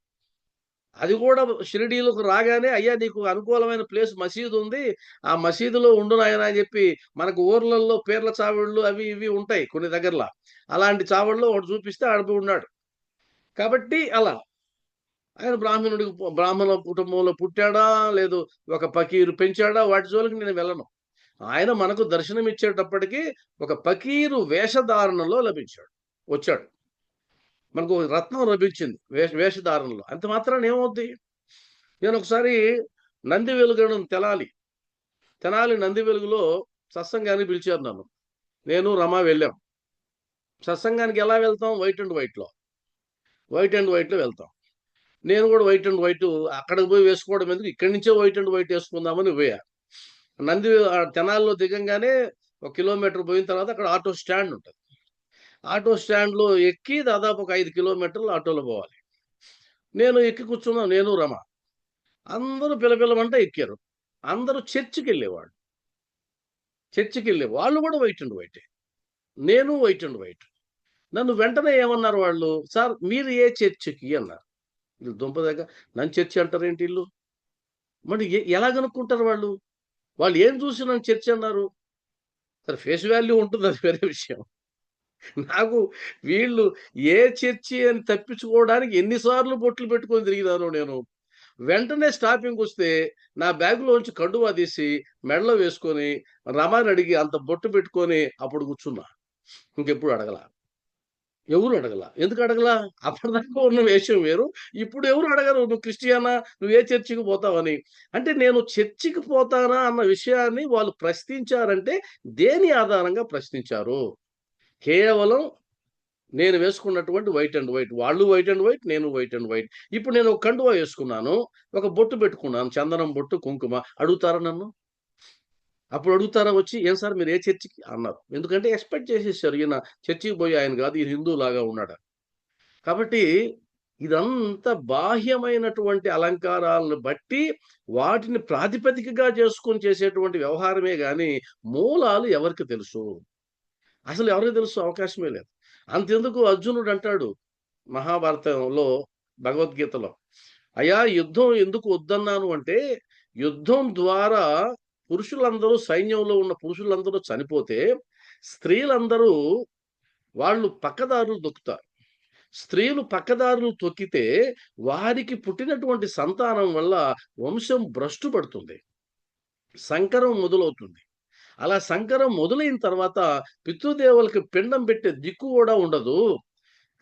అది కూడా షిరిడీలోకి రాగానే అయ్యా నీకు అనుకూలమైన ప్లేస్ మసీదు ఉంది, ఆ మసీదులో ఉండు నాయన అని చెప్పి, మనకు ఊర్లలో పేర్ల చావిళ్ళు అవి ఇవి ఉంటాయి కొన్ని దగ్గరలో, అలాంటి చావళ్ళు ఒకటి చూపిస్తే ఆడిపోయి ఉన్నాడు. కాబట్టి అలా ఆయన బ్రాహ్మణ కుటుంబంలో పుట్టాడా లేదు ఒక పకీరు పెంచాడా వాటి జోలికి నేను వెళ్ళను. ఆయన మనకు దర్శనం ఇచ్చేటప్పటికి ఒక పకీరు వేషధారణలో వచ్చాడు. మనకు రత్నం లభించింది వేషధారణలో. అంత మాత్రాన్ని ఏమవుద్ది? నేను ఒకసారి నంది వెలుగు తెనాలి నంది వెలుగులో సత్సంగానికి పిలిచారు నన్ను. నేను రమా వెళ్ళాం. సత్సంగానికి ఎలా వెళ్తాం? వైట్ అండ్ వైట్లో వెళ్తాం. నేను కూడా వైట్ అండ్ వైట్ అక్కడికి పోయి వేసుకోవడం ఎందుకు, ఇక్కడి నుంచే వైట్ అండ్ వైట్ వేసుకుందామని పోయా. తెనాల్లో దిగంగానే 1 కిలోమీటర్ పోయిన తర్వాత అక్కడ ఆటో స్టాండ్ ఉంటుంది. ఆటో స్టాండ్లో ఎక్కి దాదాపు ఒక 5 కిలోమీటర్లు ఆటోలో పోవాలి. నేను ఎక్కి కూర్చున్నాను, నేను రమ. అందరూ పిల్లమంటే ఎక్కారు. అందరూ చర్చికి వెళ్ళేవాళ్ళు. వాళ్ళు కూడా వైట్ అండ్ వైటే, నేను వైట్ అండ్ వైట్. నన్ను వెంటనే ఏమన్నారు వాళ్ళు, సార్ మీరు ఏ చర్చికి అన్నారు. వీళ్ళు దుంప దగ్గర నన్ను చర్చి అంటారేంటి వీళ్ళు? మరి ఎలా కనుక్కుంటారు వాళ్ళు? వాళ్ళు ఏం చూసి నన్ను చర్చి అన్నారు? సరే ఫేస్ వాల్యూ ఉంటుంది, అది వేరే విషయం. నాకు వీళ్ళు ఏ చర్చి అని తప్పించుకోవడానికి ఎన్నిసార్లు బొట్లు పెట్టుకొని తిరిగినాను నేను. వెంటనే స్టాపింగ్ వస్తే నా బ్యాగులోంచి కండువా తీసి మెడలో వేసుకొని రమాని అడిగి అంత బొట్టు పెట్టుకొని అప్పుడు కూర్చున్నా. ఇంకెప్పుడు ఎవరు అడగల. ఎందుకు అడగల? అప్పటిదాకా ఉన్న వేషం వేరు, ఇప్పుడు ఎవరు అడగరు నువ్వు క్రిస్టియనా, నువ్వు ఏ చర్చికి పోతావని. అంటే నేను చర్చికి పోతానా అన్న విషయాన్ని వాళ్ళు ప్రశ్నించారంటే దేని ఆధారంగా ప్రశ్నించారు? కేవలం నేను వేసుకున్నటువంటి వైట్ అండ్ వైట్. వాళ్ళు వైట్ అండ్ వైట్, నేను వైట్ అండ్ వైట్. ఇప్పుడు నేను ఒక కండువా వేసుకున్నాను, ఒక బొట్టు పెట్టుకున్నాను, చందనం బొట్టు కుంకుమ. అడుగుతారా నన్ను? అప్పుడు అడుగుతారా వచ్చి, ఏం సార్ మీరు ఏ చర్చికి అన్నారు? ఎందుకంటే ఎక్స్పెక్ట్ చేసేసారు, ఈయన చర్చికి పోయి ఆయన కాదు, ఈయన హిందూ లాగా ఉన్నాడు. కాబట్టి ఇదంతా బాహ్యమైనటువంటి అలంకారాలను బట్టి వాటిని ప్రాతిపదికగా చేసుకొని చేసేటువంటి వ్యవహారమే గాని మూలాలు ఎవరికి తెలుసు? అసలు ఎవరికి తెలుసు? అవకాశమే లేదు. అంతెందుకు అర్జునుడు అంటాడు మహాభారతంలో, భగవద్గీతలో, అయ్యా యుద్ధం ఎందుకు వద్దన్నాను అంటే, యుద్ధం ద్వారా పురుషులందరూ, సైన్యంలో ఉన్న పురుషులందరూ చనిపోతే స్త్రీలందరూ వాళ్ళు పక్కదారులు దొక్కుతారు. స్త్రీలు పక్కదారులు తొక్కితే వారికి పుట్టినటువంటి సంతానం వల్ల వంశం భ్రష్టు పడుతుంది, సంకరం మొదలవుతుంది. అలా సంకరం మొదలైన తర్వాత పితృదేవులకి పిండం పెట్టే దిక్కు కూడా ఉండదు.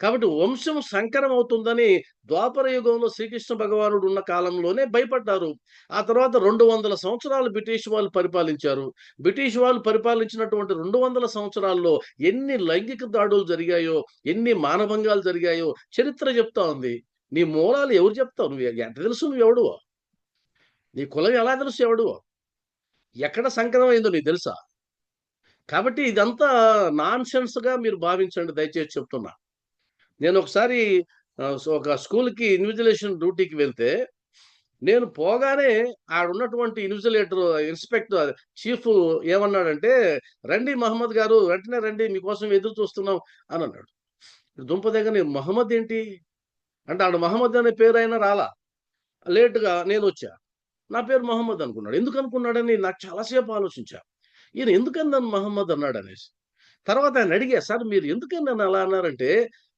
కాబట్టి వంశం సంకరం అవుతుందని ద్వాపర యుగంలో శ్రీకృష్ణ భగవానుడు ఉన్న కాలంలోనే భయపడ్డారు. ఆ తర్వాత 200 సంవత్సరాలు బ్రిటిష్ వాళ్ళు పరిపాలించారు. బ్రిటిష్ వాళ్ళు పరిపాలించినటువంటి 200 సంవత్సరాల్లో ఎన్ని లైంగిక దాడులు జరిగాయో, ఎన్ని మానభంగాలు జరిగాయో చరిత్ర చెప్తా ఉంది. నీ మూలాలు ఎవరు చెప్తావు? నువ్వు ఎంత తెలుసు? నువ్వు ఎవడువో? నీ కులం ఎలా తెలుసు? ఎవడువో? ఎక్కడ సంకరం అయిందో నీకు తెలుసా? కాబట్టి ఇదంతా నాన్ సెన్స్ గా మీరు భావించండి, దయచేసి చెప్తున్నా. నేను ఒకసారి ఒక స్కూల్కి ఇన్విజిలేషన్ డ్యూటీకి వెళ్తే, నేను పోగానే ఆడున్నటువంటి ఇన్స్పెక్టర్ చీఫ్ ఏమన్నాడంటే, రండి మహమ్మద్ గారు, వెంటనే రండి, మీకోసం ఎదురు చూస్తున్నాం అని అన్నాడు. దుంప దగ్గర నేను మహమ్మద్ ఏంటి అంటే, ఆడు మహమ్మద్ అనే పేరు అయినా రాలా, లేటుగా నేను వచ్చా, నా పేరు మహమ్మద్ అనుకున్నాడు. ఎందుకు అనుకున్నాడని నాకు చాలాసేపు ఆలోచించా. ఈయన ఎందుకని నన్ను మహమ్మద్ అన్నాడు అనేసి. తర్వాత ఆయన అడిగా, సార్ మీరు ఎందుకని నన్ను అలా అన్నారంటే,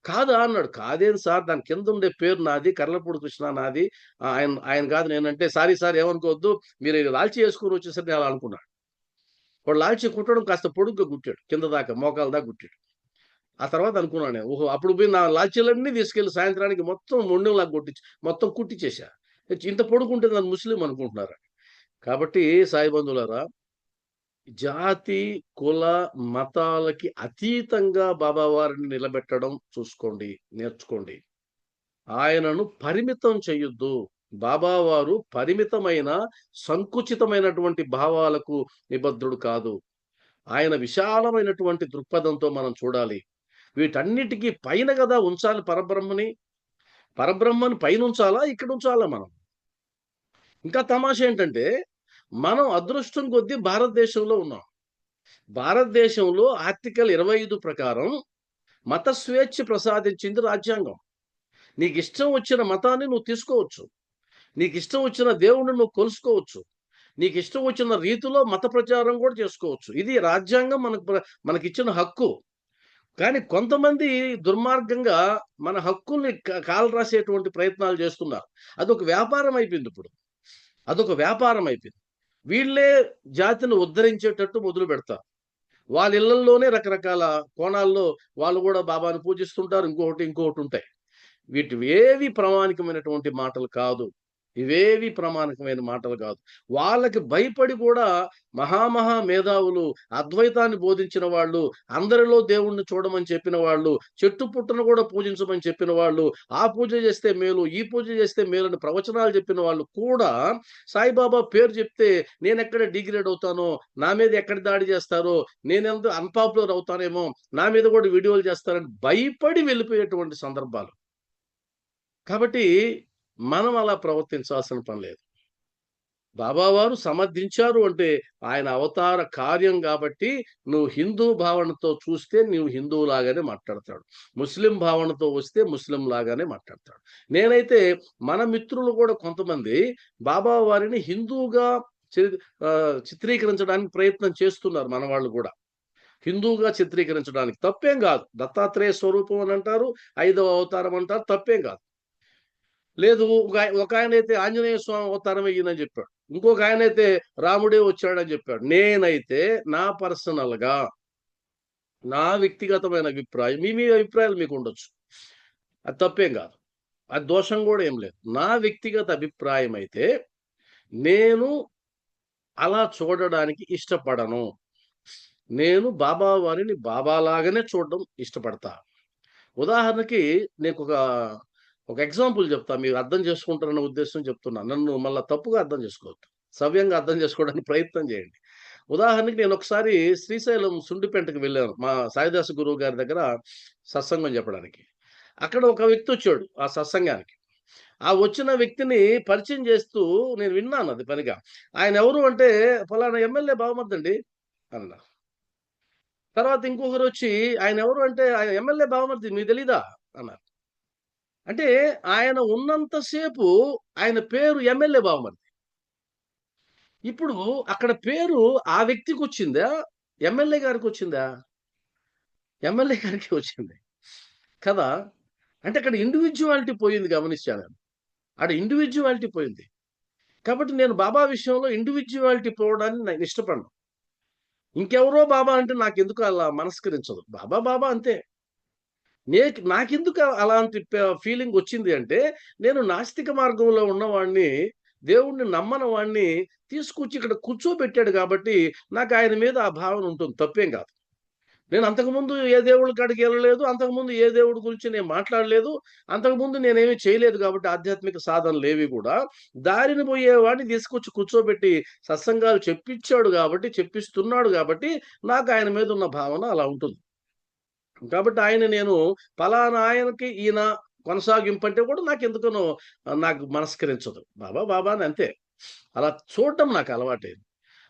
కాదా అన్నాడు. కాదేం సార్, దాని కింద ఉండే పేరు నాది, కర్లపూడి కృష్ణ నాది. ఆయన ఆయన కాదు నేనంటే, సారీ సార్ ఏమనుకోవద్దు, మీరు లాల్చీ వేసుకొని వచ్చేసరికి నేను అలా అనుకున్నాడు. వాడు లాల్చీ కుట్టడం కాస్త పొడుగ్గా కుట్టాడు, కింద దాకా మోకాల దాకా కుట్టాడు. ఆ తర్వాత అనుకున్నాను నేను, ఓహో అప్పుడు పోయి నా లాల్చీలన్నీ తీసుకెళ్లి సాయంత్రానికి మొత్తం మొండెంలాగా కొట్టించి మొత్తం కుట్టించేశా. ఇంత పొడుగుంటే నన్ను ముస్లిం అనుకుంటున్నారా? కాబట్టి సాయి బంధువులారా, జాతి, కుల, మతాలకి అతీతంగా బాబా వారిని నిలబెట్టడం చూసుకోండి, నేర్చుకోండి. ఆయనను పరిమితం చేయొద్దు. బాబా వారు పరిమితమైన, సంకుచితమైనటువంటి భావాలకు నిబద్ధుడు కాదు. ఆయన విశాలమైనటువంటి దృక్పథంతో మనం చూడాలి. వీటన్నిటికీ పైన కదా ఉంచాలి పరబ్రహ్మని. పరబ్రహ్మని పైన ఉంచాలా, ఇక్కడ ఉంచాలా మనం? ఇంకా తమాషా ఏంటంటే, మనం అదృష్టం కొద్దీ భారతదేశంలో ఉన్నాం. భారతదేశంలో ఆర్టికల్ 25 ప్రకారం మత స్వేచ్ఛ ప్రసాదించింది రాజ్యాంగం. నీకు ఇష్టం వచ్చిన మతాన్ని నువ్వు తీసుకోవచ్చు. నీకు ఇష్టం వచ్చిన దేవుణ్ణి నువ్వు కొలుసుకోవచ్చు. నీకు ఇష్టం వచ్చిన రీతిలో మత ప్రచారం కూడా చేసుకోవచ్చు. ఇది రాజ్యాంగం మనకిచ్చిన హక్కు. కానీ కొంతమంది దుర్మార్గంగా మన హక్కుల్ని కాలు రాసేటువంటి ప్రయత్నాలు చేస్తున్నారు. అదొక వ్యాపారం అయిపోయింది ఇప్పుడు. అదొక వ్యాపారం అయిపోయింది. వీళ్ళే జాతిని ఉద్ధరించేటట్టు మొదలు పెడతారు. వాళ్ళ ఇళ్లల్లోనే రకరకాల కోణాల్లో వాళ్ళు కూడా బాబాను పూజిస్తుంటారు. ఇంకొకటి ఉంటాయి. ఏవి ప్రామాణికమైనటువంటి మాటలు కాదు. ఇవేవి ప్రామాణికమైన మాటలు కాదు. వాళ్ళకి భయపడి కూడా మహా మేధావులు, అద్వైతాన్ని బోధించిన వాళ్ళు, అందరిలో దేవుణ్ణి చూడమని చెప్పిన వాళ్ళు, చెట్టు పుట్టను కూడా పూజించమని చెప్పిన వాళ్ళు, ఆ పూజ చేస్తే మేలు, ఈ పూజ చేస్తే మేలు అని ప్రవచనాలు చెప్పిన వాళ్ళు కూడా సాయిబాబా పేరు చెప్తే నేనెక్కడ డిగ్రేడ్ అవుతానో, నా మీద ఎక్కడ దాడి చేస్తారో, నేనెంత అన్పాపులర్ అవుతానేమో, నా మీద కూడా వీడియోలు చేస్తారని భయపడి వెళ్ళిపోయేటువంటి సందర్భాలు. కాబట్టి మనం అలా ప్రవర్తించాల్సిన పని లేదు. బాబావారు సమర్థించారు అంటే ఆయన అవతార కార్యం కాబట్టి, నువ్వు హిందూ భావనతో చూస్తే నువ్వు హిందువు లాగానే మాట్లాడతాడు, ముస్లిం భావనతో వస్తే ముస్లిం లాగానే మాట్లాడతాడు. నేనైతే మన మిత్రులు కూడా కొంతమంది బాబా వారిని హిందువుగా చిత్రీకరించడానికి ప్రయత్నం చేస్తున్నారు. మన వాళ్ళు కూడా హిందువుగా చిత్రీకరించడానికి తప్పేం కాదు. దత్తాత్రేయ స్వరూపం అని అంటారు, 5వ అవతారం అంటారు, తప్పేం కాదు. లేదు, ఒక ఆయన అయితే ఆంజనేయ స్వామి అవతారమే ఈయనని చెప్పాడు. ఇంకొక ఆయన అయితే రాముడే వచ్చాడని చెప్పాడు. నేనైతే నా పర్సనల్ గా, నా వ్యక్తిగతమైన అభిప్రాయం, మీ అభిప్రాయాలు మీకు ఉండొచ్చు, అది తప్పేం కాదు, అది దోషం కూడా ఏం లేదు. నా వ్యక్తిగత అభిప్రాయం అయితే నేను అలా చూడడానికి ఇష్టపడను. నేను బాబా వారిని బాబాలాగానే చూడడం ఇష్టపడతా. ఉదాహరణకి నీకు ఒక ఎగ్జాంపుల్ చెప్తా, మీరు అర్థం చేసుకుంటారన్న ఉద్దేశం చెప్తున్నా. నన్ను మళ్ళీ తప్పుగా అర్థం చేసుకోవద్దు, సవ్యంగా అర్థం చేసుకోవడానికి ప్రయత్నం చేయండి. ఉదాహరణకి నేను ఒకసారి శ్రీశైలం సుండిపెంటకి వెళ్ళాను, మా సాయిదాసు గురువు గారి దగ్గర సత్సంగం చెప్పడానికి. అక్కడ ఒక వ్యక్తి వచ్చాడు ఆ సత్సంగానికి. ఆ వచ్చిన వ్యక్తిని పరిచయం చేస్తూ నేను విన్నాను అది పనిగా. ఆయన ఎవరు అంటే, ఫలానా ఎమ్మెల్యే బావమర్దండి అన్నారు. తర్వాత ఇంకొకరు వచ్చి, ఆయన ఎవరు అంటే, ఆయన ఎమ్మెల్యే బావమర్ది మీకు తెలీదా అన్నారు. అంటే ఆయన ఉన్నంతసేపు ఆయన పేరు ఎమ్మెల్యే బావమర్ది. ఇప్పుడు అక్కడ పేరు ఆ వ్యక్తికి వచ్చిందా, ఎమ్మెల్యే గారికి వచ్చిందా? ఎమ్మెల్యే గారికి వచ్చింది కదా. అంటే అక్కడ ఇండివిజువాలిటీ పోయింది, గమనించాను. అక్కడ ఇండివిజువాలిటీ పోయింది. కాబట్టి నేను బాబా విషయంలో ఇండివిజువాలిటీ పోవడాన్ని నేను ఇష్టపడను. ఇంకెవరో బాబా అంటే నాకెందుకు అలా మనస్కరించదు. బాబా బాబా అంతే. నాకెందుకు అలాంటి ఫీలింగ్ వచ్చింది అంటే, నేను నాస్తిక మార్గంలో ఉన్నవాడిని, దేవుణ్ణి నమ్మని వాడిని తీసుకొచ్చి ఇక్కడ కూర్చోబెట్టాడు కాబట్టి నాకు ఆయన మీద ఆ భావన ఉంటుంది, తప్పేం కాదు. నేను అంతకుముందు ఏ దేవుడి కాడికి వెళ్ళలేదు, అంతకుముందు ఏ దేవుడి గురించి నేను మాట్లాడలేదు, అంతకుముందు నేనేమీ చేయలేదు. కాబట్టి ఆధ్యాత్మిక సాధనలు ఏవి కూడా, దారిని పోయేవాడిని తీసుకొచ్చి కూర్చోబెట్టి సత్సంగాలు చెప్పించాడు కాబట్టి, చెప్పిస్తున్నాడు కాబట్టి నాకు ఆయన మీద ఉన్న భావన అలా ఉంటుంది. కాబట్టి నేను పలానా ఆయనకి ఈయన కొనసాగింపు అంటే కూడా నాకు మనస్కరించదు. బాబా బాబా అని అంతే. అలా చూడటం నాకు అలవాటైంది.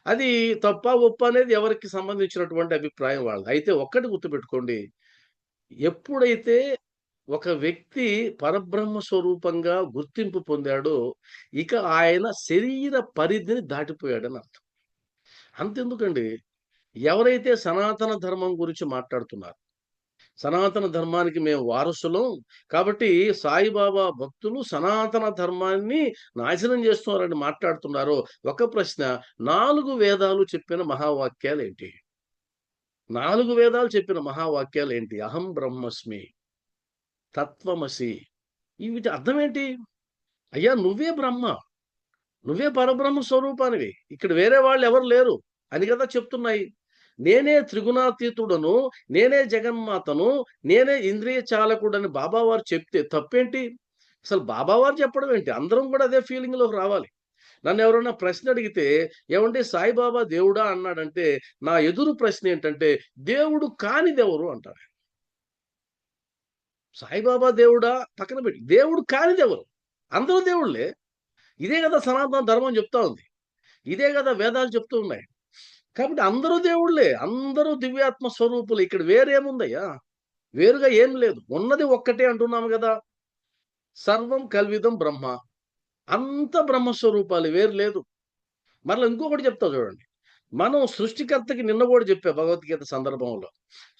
అది తప్ప ఒప్ప అనేది ఎవరికి సంబంధించినటువంటి అభిప్రాయం వాళ్ళది. అయితే ఒక్కటి గుర్తుపెట్టుకోండి, ఎప్పుడైతే ఒక వ్యక్తి పరబ్రహ్మ స్వరూపంగా గుర్తింపు పొందాడో, ఇక ఆయన శరీర పరిధిని దాటిపోయాడని అర్థం. అంతెందుకండి, ఎవరైతే సనాతన ధర్మం గురించి మాట్లాడుతున్నారు, సనాతన ధర్మానికి మేము వారసులం కాబట్టి సాయిబాబా భక్తులు సనాతన ధర్మాన్ని నాశనం చేస్తున్నారని మాట్లాడుతున్నారో, ఒక ప్రశ్న, 4 వేదాలు చెప్పిన మహావాక్యాలు ఏంటి? 4 వేదాలు చెప్పిన మహావాక్యాలు ఏంటి? అహం బ్రహ్మస్మి, తత్వమసి. వీటి అర్థం ఏంటి? అయ్యా నువ్వే బ్రహ్మ, నువ్వే పరబ్రహ్మ స్వరూపానివి, ఇక్కడ వేరే వాళ్ళు ఎవరు లేరు అని కదా చెప్తున్నాయి. నేనే త్రిగుణాతీతుడను, నేనే జగన్మాతను, నేనే ఇంద్రియ చాలకుడని బాబావారు చెప్తే తప్పేంటి? అసలు బాబావారు చెప్పడం ఏంటి? అందరం కూడా అదే ఫీలింగ్ లోకి రావాలి. నన్ను ఎవరైనా ప్రశ్న అడిగితే, ఏమంటే సాయిబాబా దేవుడా అన్నాడంటే, నా ఎదురు ప్రశ్న ఏంటంటే, దేవుడు కానిదెవరు అంటారు. సాయిబాబా దేవుడా పక్కన పెట్టి, దేవుడు కానిదెవరు? అందరూ దేవుళ్ళే. ఇదే కదా సనాతన ధర్మం చెప్తా ఉంది, ఇదే కదా వేదాలు చెప్తూ ఉన్నాయి. కాబట్టి అందరూ దేవుళ్ళే, అందరూ దివ్యాత్మ స్వరూపులు. ఇక్కడ వేరేముందయ్యా? వేరుగా ఏం లేదు, ఉన్నది ఒక్కటే అంటున్నాము కదా. సర్వం కల్విదం బ్రహ్మ, అంత బ్రహ్మస్వరూపాలు, వేరు లేదు. మరలా ఇంకొకటి చెప్తా చూడండి. మనం సృష్టికర్తకి నిన్న కూడా చెప్పా భగవద్గీత సందర్భంలో,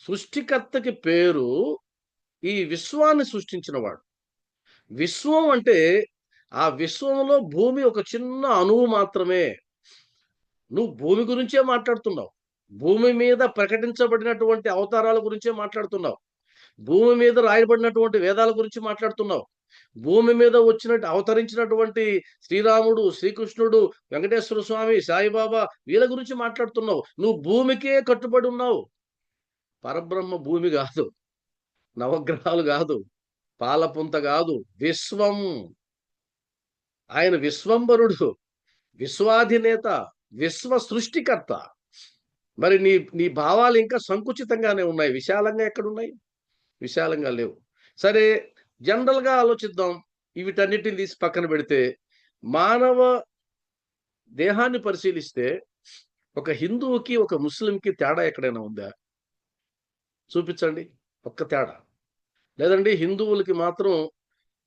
సృష్టికర్తకి పేరు ఈ విశ్వాన్ని సృష్టించిన వాడు. విశ్వం అంటే ఆ విశ్వంలో భూమి ఒక చిన్న అణువు మాత్రమే. నువ్వు భూమి గురించే మాట్లాడుతున్నావు, భూమి మీద ప్రకటించబడినటువంటి అవతారాల గురించే మాట్లాడుతున్నావు, భూమి మీద రాయబడినటువంటి వేదాల గురించి మాట్లాడుతున్నావు, భూమి మీద అవతరించినటువంటి శ్రీరాముడు, శ్రీకృష్ణుడు, వెంకటేశ్వర స్వామి, సాయిబాబా, వీళ్ళ గురించి మాట్లాడుతున్నావు. నువ్వు భూమికే కట్టుబడి ఉన్నావు. పరబ్రహ్మ భూమి కాదు, నవగ్రహాలు కాదు, పాలపుంత కాదు, విశ్వం. ఆయన విశ్వంబరుడు, విశ్వాధినేత, విశ్వ సృష్టికర్త. మరి నీ నీ భావాలు ఇంకా సంకుచితంగానే ఉన్నాయి, విశాలంగా ఎక్కడున్నాయి? విశాలంగా లేవు. సరే, జనరల్గా ఆలోచిద్దాం. వీటన్నిటిని తీసి పక్కన పెడితే, మానవ దేహాన్ని పరిశీలిస్తే ఒక హిందువుకి ఒక ముస్లింకి తేడా ఎక్కడైనా ఉందా? చూపించండి ఒక్క తేడా. లేదండి హిందువులకి మాత్రం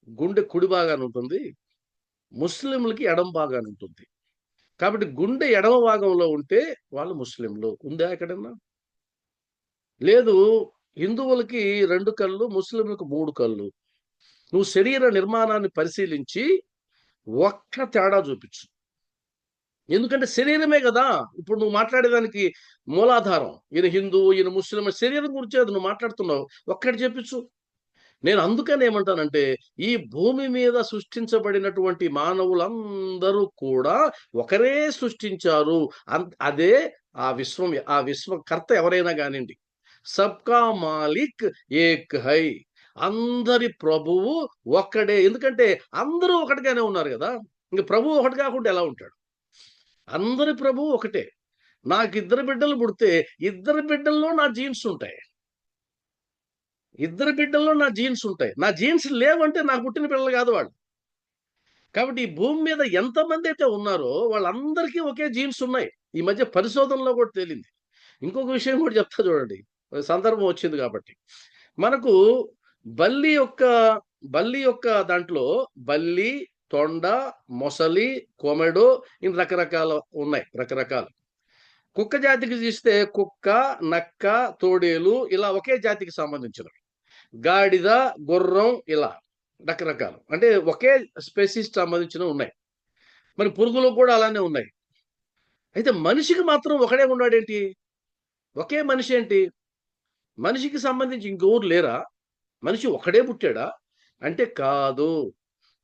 గుండె కుడి భాగాన ఉంటుంది, ముస్లింలకి ఎడమ భాగాన ఉంటుంది, కాబట్టి గుండె ఎడమ భాగంలో ఉంటే వాళ్ళు ముస్లింలు. ఉందా ఎక్కడన్నా? లేదు. హిందువులకి 2 కళ్ళు, ముస్లింలకు 3 కళ్ళు. నువ్వు శరీర నిర్మాణాన్ని పరిశీలించి ఒక్క తేడా చూపించు. ఎందుకంటే శరీరమే కదా ఇప్పుడు నువ్వు మాట్లాడేదానికి మూలాధారం. ఈయన హిందూ, ఈయన ముస్లిం, శరీరం గురించి అది నువ్వు మాట్లాడుతున్నావు, ఒక్కటి చెప్పించు. నేను అందుకని ఏమంటానంటే, ఈ భూమి మీద సృష్టించబడినటువంటి మానవులందరూ కూడా ఒకరే సృష్టించారు. అదే ఆ విశ్వకర్త ఎవరైనా కానివ్వండి. సబ్కా మాలిక్ ఏక్ హై, అందరి ప్రభువు ఒక్కడే. ఎందుకంటే అందరూ ఒకటిగానే ఉన్నారు కదా, ఇంక ప్రభువు ఒకటి కాకుండా ఎలా ఉంటాడు? అందరి ప్రభువు ఒకటే. నాకు 2 బిడ్డలు పుడితే 2 బిడ్డల్లో నా జీన్స్ ఉంటాయి, 2 బిడ్డల్లో నా జీన్స్ ఉంటాయి. నా జీన్స్ లేవంటే నాకు పుట్టిన పిల్లలు కాదు వాళ్ళు. కాబట్టి ఈ భూమి మీద ఎంతమంది అయితే ఉన్నారో వాళ్ళందరికీ ఒకే జీన్స్ ఉన్నాయి. ఈ మధ్య పరిశోధనలో కూడా తేలింది. ఇంకొక విషయం కూడా చెప్తా చూడండి, సందర్భం వచ్చింది కాబట్టి. మనకు బల్లి యొక్క దాంట్లో బల్లి, తొండ, మొసలి, కొమెడో, ఇన్ని రకరకాలు ఉన్నాయి, రకరకాలు. కుక్క జాతికి చూస్తే కుక్క, నక్క, తోడేలు ఇలా ఒకే జాతికి సంబంధించినవి. గాడిద, గుర్రం ఇలా రకరకాలు, అంటే ఒకే స్పెసిస్ సంబంధించినవి ఉన్నాయి. మరి పురుగులు కూడా అలానే ఉన్నాయి. అయితే మనిషికి మాత్రం ఒకడే ఉన్నాడేంటి? ఒకే మనిషి ఏంటి? మనిషికి సంబంధించి ఇంకెవరు లేరా? మనిషి ఒకడే పుట్టాడా అంటే కాదు.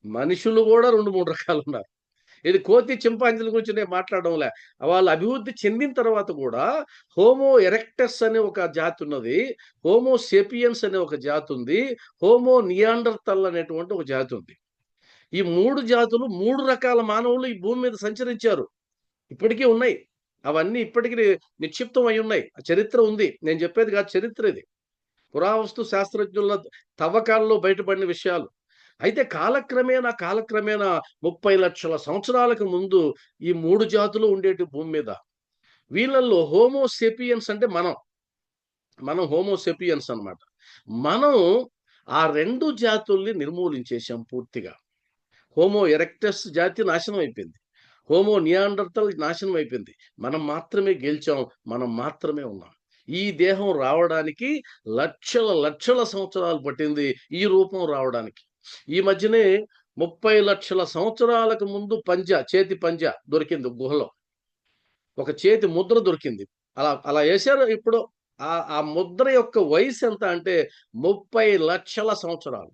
మనుషులు కూడా 2-3 రకాలు ఉన్నారు. ఇది కోతి, చింపాంజీల గురించి నేను మాట్లాడడంలే. వాళ్ళు అభివృద్ధి చెందిన తర్వాత కూడా హోమో ఎరెక్టస్ అనే ఒక జాతి ఉన్నది, హోమో సేపియన్స్ అనే ఒక జాతి ఉంది, హోమో నియాండర్తల్ అనేటువంటి ఒక జాతి ఉంది. ఈ 3 జాతులు, 3 రకాల మానవులు ఈ భూమి మీద సంచరించారు, ఇప్పటికీ ఉన్నాయి. అవన్నీ ఇప్పటికీ నిక్షిప్తం అయి ఉన్నాయి. చరిత్ర ఉంది, నేను చెప్పేది కాదు, చరిత్ర ఇది. పురావస్తు శాస్త్రజ్ఞుల తవ్వకాల్లో బయటపడిన విషయాలు. అయితే కాలక్రమేణా 30 లక్షల సంవత్సరాలకు ముందు ఈ 3 జాతులు ఉండేటి భూమి మీద. వీళ్ళల్లో హోమో సెపియన్స్ అంటే మనం హోమో సెపియన్స్ అన్నమాట. మనం ఆ 2 జాతుల్ని నిర్మూలించేశాం పూర్తిగా. హోమో ఎరెక్టస్ జాతి నాశనం అయిపోయింది, హోమో నియాండర్తల్ నాశనం అయిపోయింది. మనం మాత్రమే గెలిచాం, మనం మాత్రమే ఉన్నాం. ఈ దేహం రావడానికి లక్షల లక్షల సంవత్సరాలు పట్టింది ఈ రూపం రావడానికి. ఈ మధ్యనే 30 లక్షల సంవత్సరాలకు ముందు చేతి పంజా దొరికింది గుహలో. ఒక చేతి ముద్ర దొరికింది. అలా అలా వేశారు. ఇప్పుడు ఆ ముద్ర యొక్క వయసు ఎంత అంటే 30 లక్షల సంవత్సరాలు.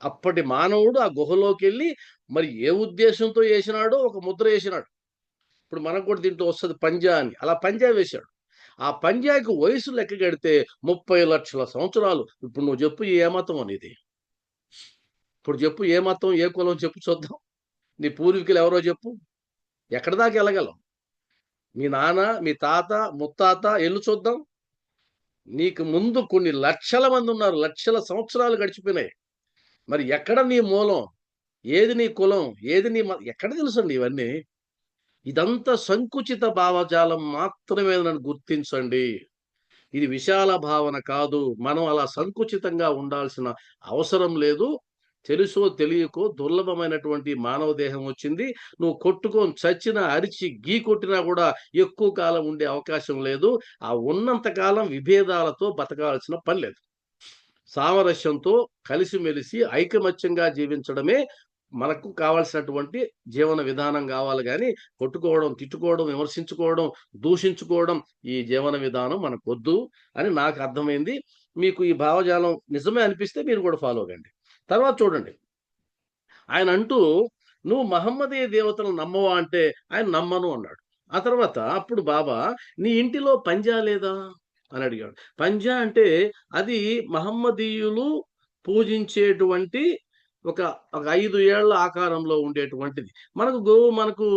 అప్పటి మానవుడు ఆ గుహలోకి వెళ్ళి మరి ఏ ఉద్దేశంతో వేసినాడో ఒక ముద్ర వేసినాడు. ఇప్పుడు మనకు కూడా దీంట్లో వస్తుంది పంజా అని. అలా పంజా వేశాడు. ఆ పంజాకి వయసు లెక్క కడితే 30 లక్షల సంవత్సరాలు. ఇప్పుడు నువ్వు చెప్పు ఏ మతం అనేది? ఇప్పుడు చెప్పు ఏ మతం, ఏ కులం చెప్పు చూద్దాం. నీ పూర్వీకులు ఎవరో చెప్పు. ఎక్కడి దాకా వెళ్ళగలం? మీ నాన్న, మీ తాత, ముత్తాత ఎల్లు చూద్దాం. నీకు ముందు కొన్ని లక్షల మంది ఉన్నారు. లక్షల సంవత్సరాలు గడిచిపోయినాయి. మరి ఎక్కడ నీ మూలం? ఏది నీ కులం? ఏది నీ ఎక్కడ తెలుసండి ఇవన్నీ? ఇదంతా సంకుచిత భావజాలం మాత్రమే నన్ను గుర్తించండి. ఇది విశాల భావన కాదు. మనం అలా సంకుచితంగా ఉండాల్సిన అవసరం లేదు. తెలుసో తెలియకో దుర్లభమైనటువంటి మానవ దేహం వచ్చింది. నువ్వు కొట్టుకొని చచ్చినా, అరిచి గీ కొట్టినా కూడా ఎక్కువ కాలం ఉండే అవకాశం లేదు. ఆ ఉన్నంత కాలం విభేదాలతో బతకాల్సిన పని లేదు. సామరస్యంతో కలిసిమెలిసి ఐకమత్యంగా జీవించడమే మనకు కావాల్సినటువంటి జీవన విధానం కావాలి. కానీ కొట్టుకోవడం, తిట్టుకోవడం, విమర్శించుకోవడం, దూషించుకోవడం ఈ జీవన విధానం మనకు వద్దు అని నాకు అర్థమైంది. మీకు ఈ భావజాలం నిజమే అనిపిస్తే మీరు కూడా ఫాలో అవ్వండి. తర్వాత చూడండి, ఆయన అంటూ నువ్వు మహమ్మదీయ దేవతలు నమ్మవా అంటే ఆయన నమ్మను అన్నాడు. ఆ తర్వాత అప్పుడు బాబా నీ ఇంటిలో పంజా లేదా అని అడిగాడు. పంజా అంటే అది మహమ్మదీయులు పూజించేటువంటి ఒక 5 ఏళ్ల ఆకారంలో ఉండేటువంటిది. మనకు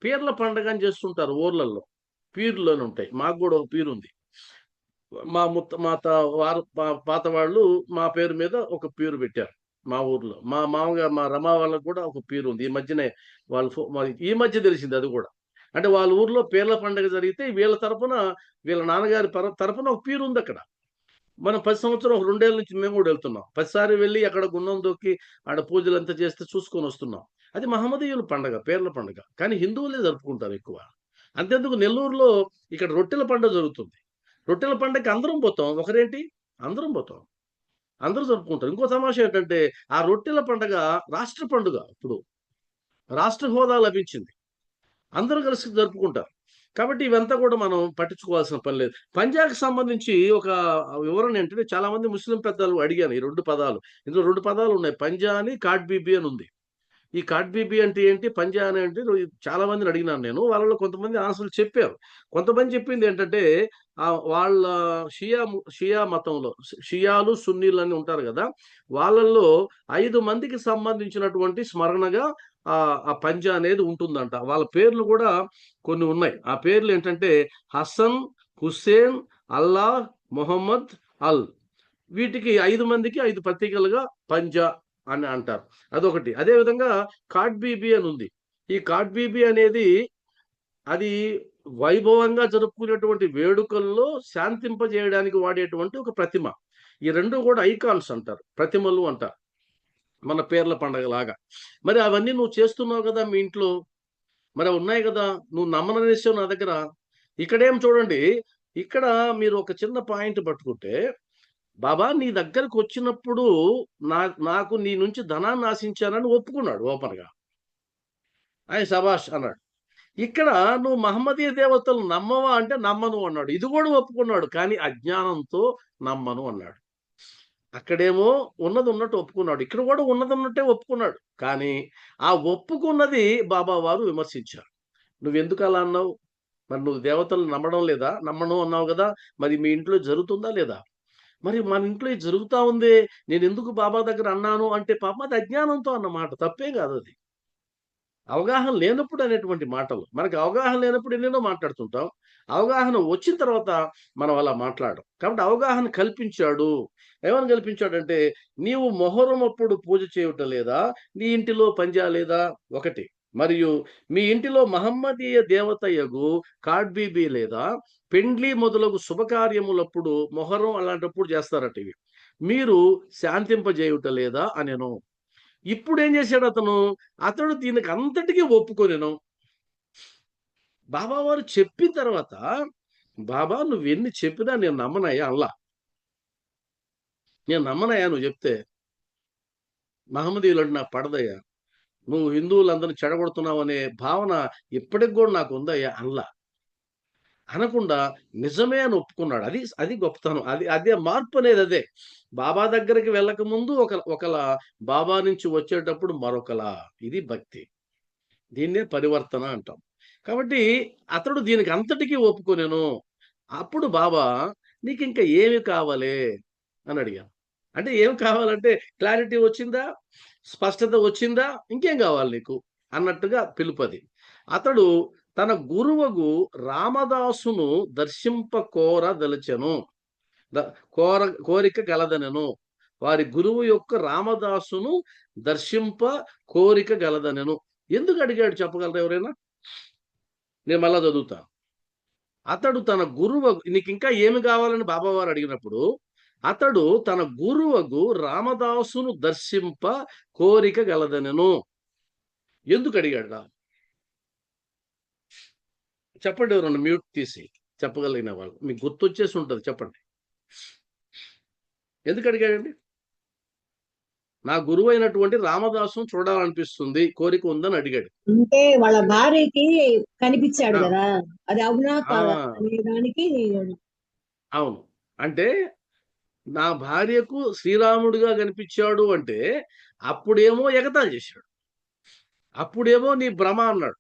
పీర్ల పండగ అని చేస్తుంటారు ఊర్లలో. పీర్లని ఉంటాయి. మాకు కూడా ఒక పీరు ఉంది. మా పాత వాళ్ళు మా పేరు మీద ఒక పీరు పెట్టారు మా ఊర్లో. మా మామగారు మా రమా వాళ్ళకు కూడా ఒక పీరు ఉంది. ఈ మధ్యనే ఈ మధ్య తెలిసింది అది కూడా. అంటే వాళ్ళ ఊర్లో పీర్ల పండుగ జరిగితే వీళ్ళ నాన్నగారి తరపున ఒక పీరు ఉంది అక్కడ. మనం 10 సంవత్సరం 2 ఏళ్ళ నుంచి మేము కూడా వెళ్తున్నాం. 10 సారి వెళ్ళి అక్కడ గున్నం దొక్కి ఆడ పూజలు అంతా చేస్తే చూసుకొని వస్తున్నాం. అది మహమ్మదీయుల పండుగ, పీర్ల పండుగ. కానీ హిందువులే జరుపుకుంటారు ఎక్కువ. అంతెందుకు నెల్లూరులో ఇక్కడ రొట్టెల పండుగ జరుగుతుంది. రొట్టెల పండుగకి అందరం పోతాం. ఒకరేంటి, అందరం పోతాం, అందరూ జరుపుకుంటారు. ఇంకో తమాషా ఏంటంటే ఆ రొట్టెల పండుగ రాష్ట్ర పండుగ. ఇప్పుడు రాష్ట్ర హోదా లభించింది, అందరూ కలిసి జరుపుకుంటారు. కాబట్టి ఇవంతా కూడా మనం పట్టించుకోవాల్సిన పని లేదు. పంజాకి సంబంధించి ఒక వివరణ ఏంటంటే చాలా మంది ముస్లిం పెద్దలు అడిగాను ఈ 2 పదాలు. ఇందులో 2 పదాలు ఉన్నాయి, పంజా అని, కాట్ బీబీ అని ఉంది. ఈ కాట్ బీబీ అంటే ఏంటి, పంజా అని అంటే చాలా మందిని అడిగినాను నేను. వాళ్ళలో కొంతమంది ఆన్సర్లు చెప్పారు. కొంతమంది చెప్పింది ఏంటంటే వాళ్ళ షియా మతంలో షియాలు సున్నీలు అని ఉంటారు కదా, వాళ్ళల్లో 5 మందికి సంబంధించినటువంటి స్మరణగా ఆ పంజా అనేది ఉంటుందంట. వాళ్ళ పేర్లు కూడా కొన్ని ఉన్నాయి. ఆ పేర్లు ఏంటంటే హసన్, హుస్సేన్, అల్లా, మొహమ్మద్, అల్. వీటికి 5 మందికి 5 ప్రతీకలుగా పంజా అని అంటారు. అదొకటి. అదేవిధంగా కాట్ బీబీ అని ఉంది. ఈ కాట్ బీబీ అనేది అది వైభవంగా జరుపుకునేటువంటి వేడుకల్లో శాంతింపజేయడానికి వాడేటువంటి ఒక ప్రతిమ. ఈ 2 కూడా ఐకాన్స్ అంటారు, ప్రతిమలు అంటారు, మన పేర్ల పండగ లాగా. మరి అవన్నీ నువ్వు చేస్తున్నావు కదా మీ ఇంట్లో, మరి ఉన్నాయి కదా, నువ్వు నమ్మననేసావు నా దగ్గర. ఇక్కడేం చూడండి, ఇక్కడ మీరు ఒక చిన్న పాయింట్ పట్టుకుంటే, బాబా నీ దగ్గరకు వచ్చినప్పుడు నాకు నీ నుంచి ధనాన్ని ఆశించానని ఒప్పుకున్నాడు ఓపెన్గా. ఆయన శబాష్ అన్నాడు. ఇక్కడ నువ్వు మహమ్మదీయ దేవతలు నమ్మవా అంటే నమ్మను అన్నాడు. ఇది కూడా ఒప్పుకున్నాడు, కానీ అజ్ఞానంతో నమ్మను అన్నాడు. అక్కడేమో ఉన్నది ఉన్నట్టు ఒప్పుకున్నాడు, ఇక్కడ కూడా ఉన్నది ఉన్నట్టే ఒప్పుకున్నాడు. కానీ ఆ ఒప్పుకున్నది బాబా వారు విమర్శించారు. నువ్వెందుకు అలా అన్నావు? మరి నువ్వు దేవతలు నమ్మడం లేదా, నమ్మను అన్నావు కదా, మరి మీ ఇంట్లో జరుగుతుందా లేదా? మరి మన ఇంట్లో ఇది జరుగుతా ఉంది, నేను ఎందుకు బాబా దగ్గర అన్నాను అంటే పాపం అది అజ్ఞానంతో అన్నమాట, తప్పే కాదు అది. అవగాహన లేనప్పుడు అనేటువంటి మాటలు. మనకు అవగాహన లేనప్పుడు ఎన్నెన్నో మాట్లాడుతుంటాం. అవగాహన వచ్చిన తర్వాత మనం అలా మాట్లాడడం. కాబట్టి అవగాహన కల్పించాడు. ఏమని కల్పించాడంటే, నీవు మొహరం అప్పుడు పూజ చేయటం లేదా, నీ ఇంటిలో పంజా లేదా, ఒకటి. మరియు మీ ఇంటిలో మహమ్మదీయ దేవతయగు కాట్ బీబీ లేదా, పెండ్లి మొదలగు శుభకార్యములప్పుడు మొహరం అలాంటప్పుడు చేస్తారట ఇవి, మీరు శాంతింపజేయుట లేదా అనేను. ఇప్పుడు ఏం చేశాడు అతడు దీనికి అంతటికీ ఒప్పుకొనేను. బాబా వారు చెప్పిన తర్వాత, బాబా నువ్వు ఎన్ని చెప్పినా నేను నమ్మనయ్యా అల్లా, నేను నమ్మనయ్యా నువ్వు చెప్తే, మహమ్మదీయులు అంటే నాకు పడదయ్యా, నువ్వు హిందువులందరినీ చెడగొడుతున్నావు అనే భావన ఇప్పటికి కూడా నాకు ఉందయ్యా అల్లా అనకుండా నిజమే అని ఒప్పుకున్నాడు. అది అది గొప్పతనం. అదే మార్పు అనేది అదే. బాబా దగ్గరికి వెళ్ళక ముందు ఒకలా, బాబా నుంచి వచ్చేటప్పుడు మరొకలా. ఇది భక్తి. దీన్నే పరివర్తన అంటాం. కాబట్టి అతడు దీనికి అంతటికీ ఒప్పుకొనెను. అప్పుడు బాబా నీకింక ఏమి కావాలి అని అడిగాను. అంటే ఏం కావాలంటే క్లారిటీ వచ్చిందా? స్పష్టత వచ్చిందా? ఇంకేం కావాలి నీకు అన్నట్టుగా పిలుపది. అతడు తన గురువగు రామదాసును దర్శింప కోరదలచెను. కోరిక గలదనెను. వారి గురువు యొక్క రామదాసును దర్శింప కోరిక గలదనెను. ఎందుకు అడిగాడు చెప్పగలరా ఎవరైనా? నేను మళ్ళా చదువుతాను. అతడు తన గురువగు, నీకు ఇంకా ఏమి కావాలని బాబావారు అడిగినప్పుడు, అతడు తన గురువగు రామదాసును దర్శింప కోరిక గలదనెను. ఎందుకు అడిగాడు? చెప్పండి ఎవరన్నా మ్యూట్ తీసి చెప్పగలిగిన వాళ్ళు. మీకు గుర్తొచ్చేసి ఉంటుంది, చెప్పండి. ఎందుకు అడిగాడండి? నా గురువు అయినటువంటి రామదాసును చూడాలనిపిస్తుంది, కోరిక ఉందని అడిగాడు. అంటే వాళ్ళ భార్యకి కనిపించాడు ఆ, కదా, అది అవునా ఆ, కాదా అనే దానికి. అవును. అంటే నా భార్యకు శ్రీరాముడిగా కనిపించాడు అంటే అప్పుడేమో ఎగతాళి చేశాడు, అప్పుడేమో నీ భ్రమ అన్నాడు.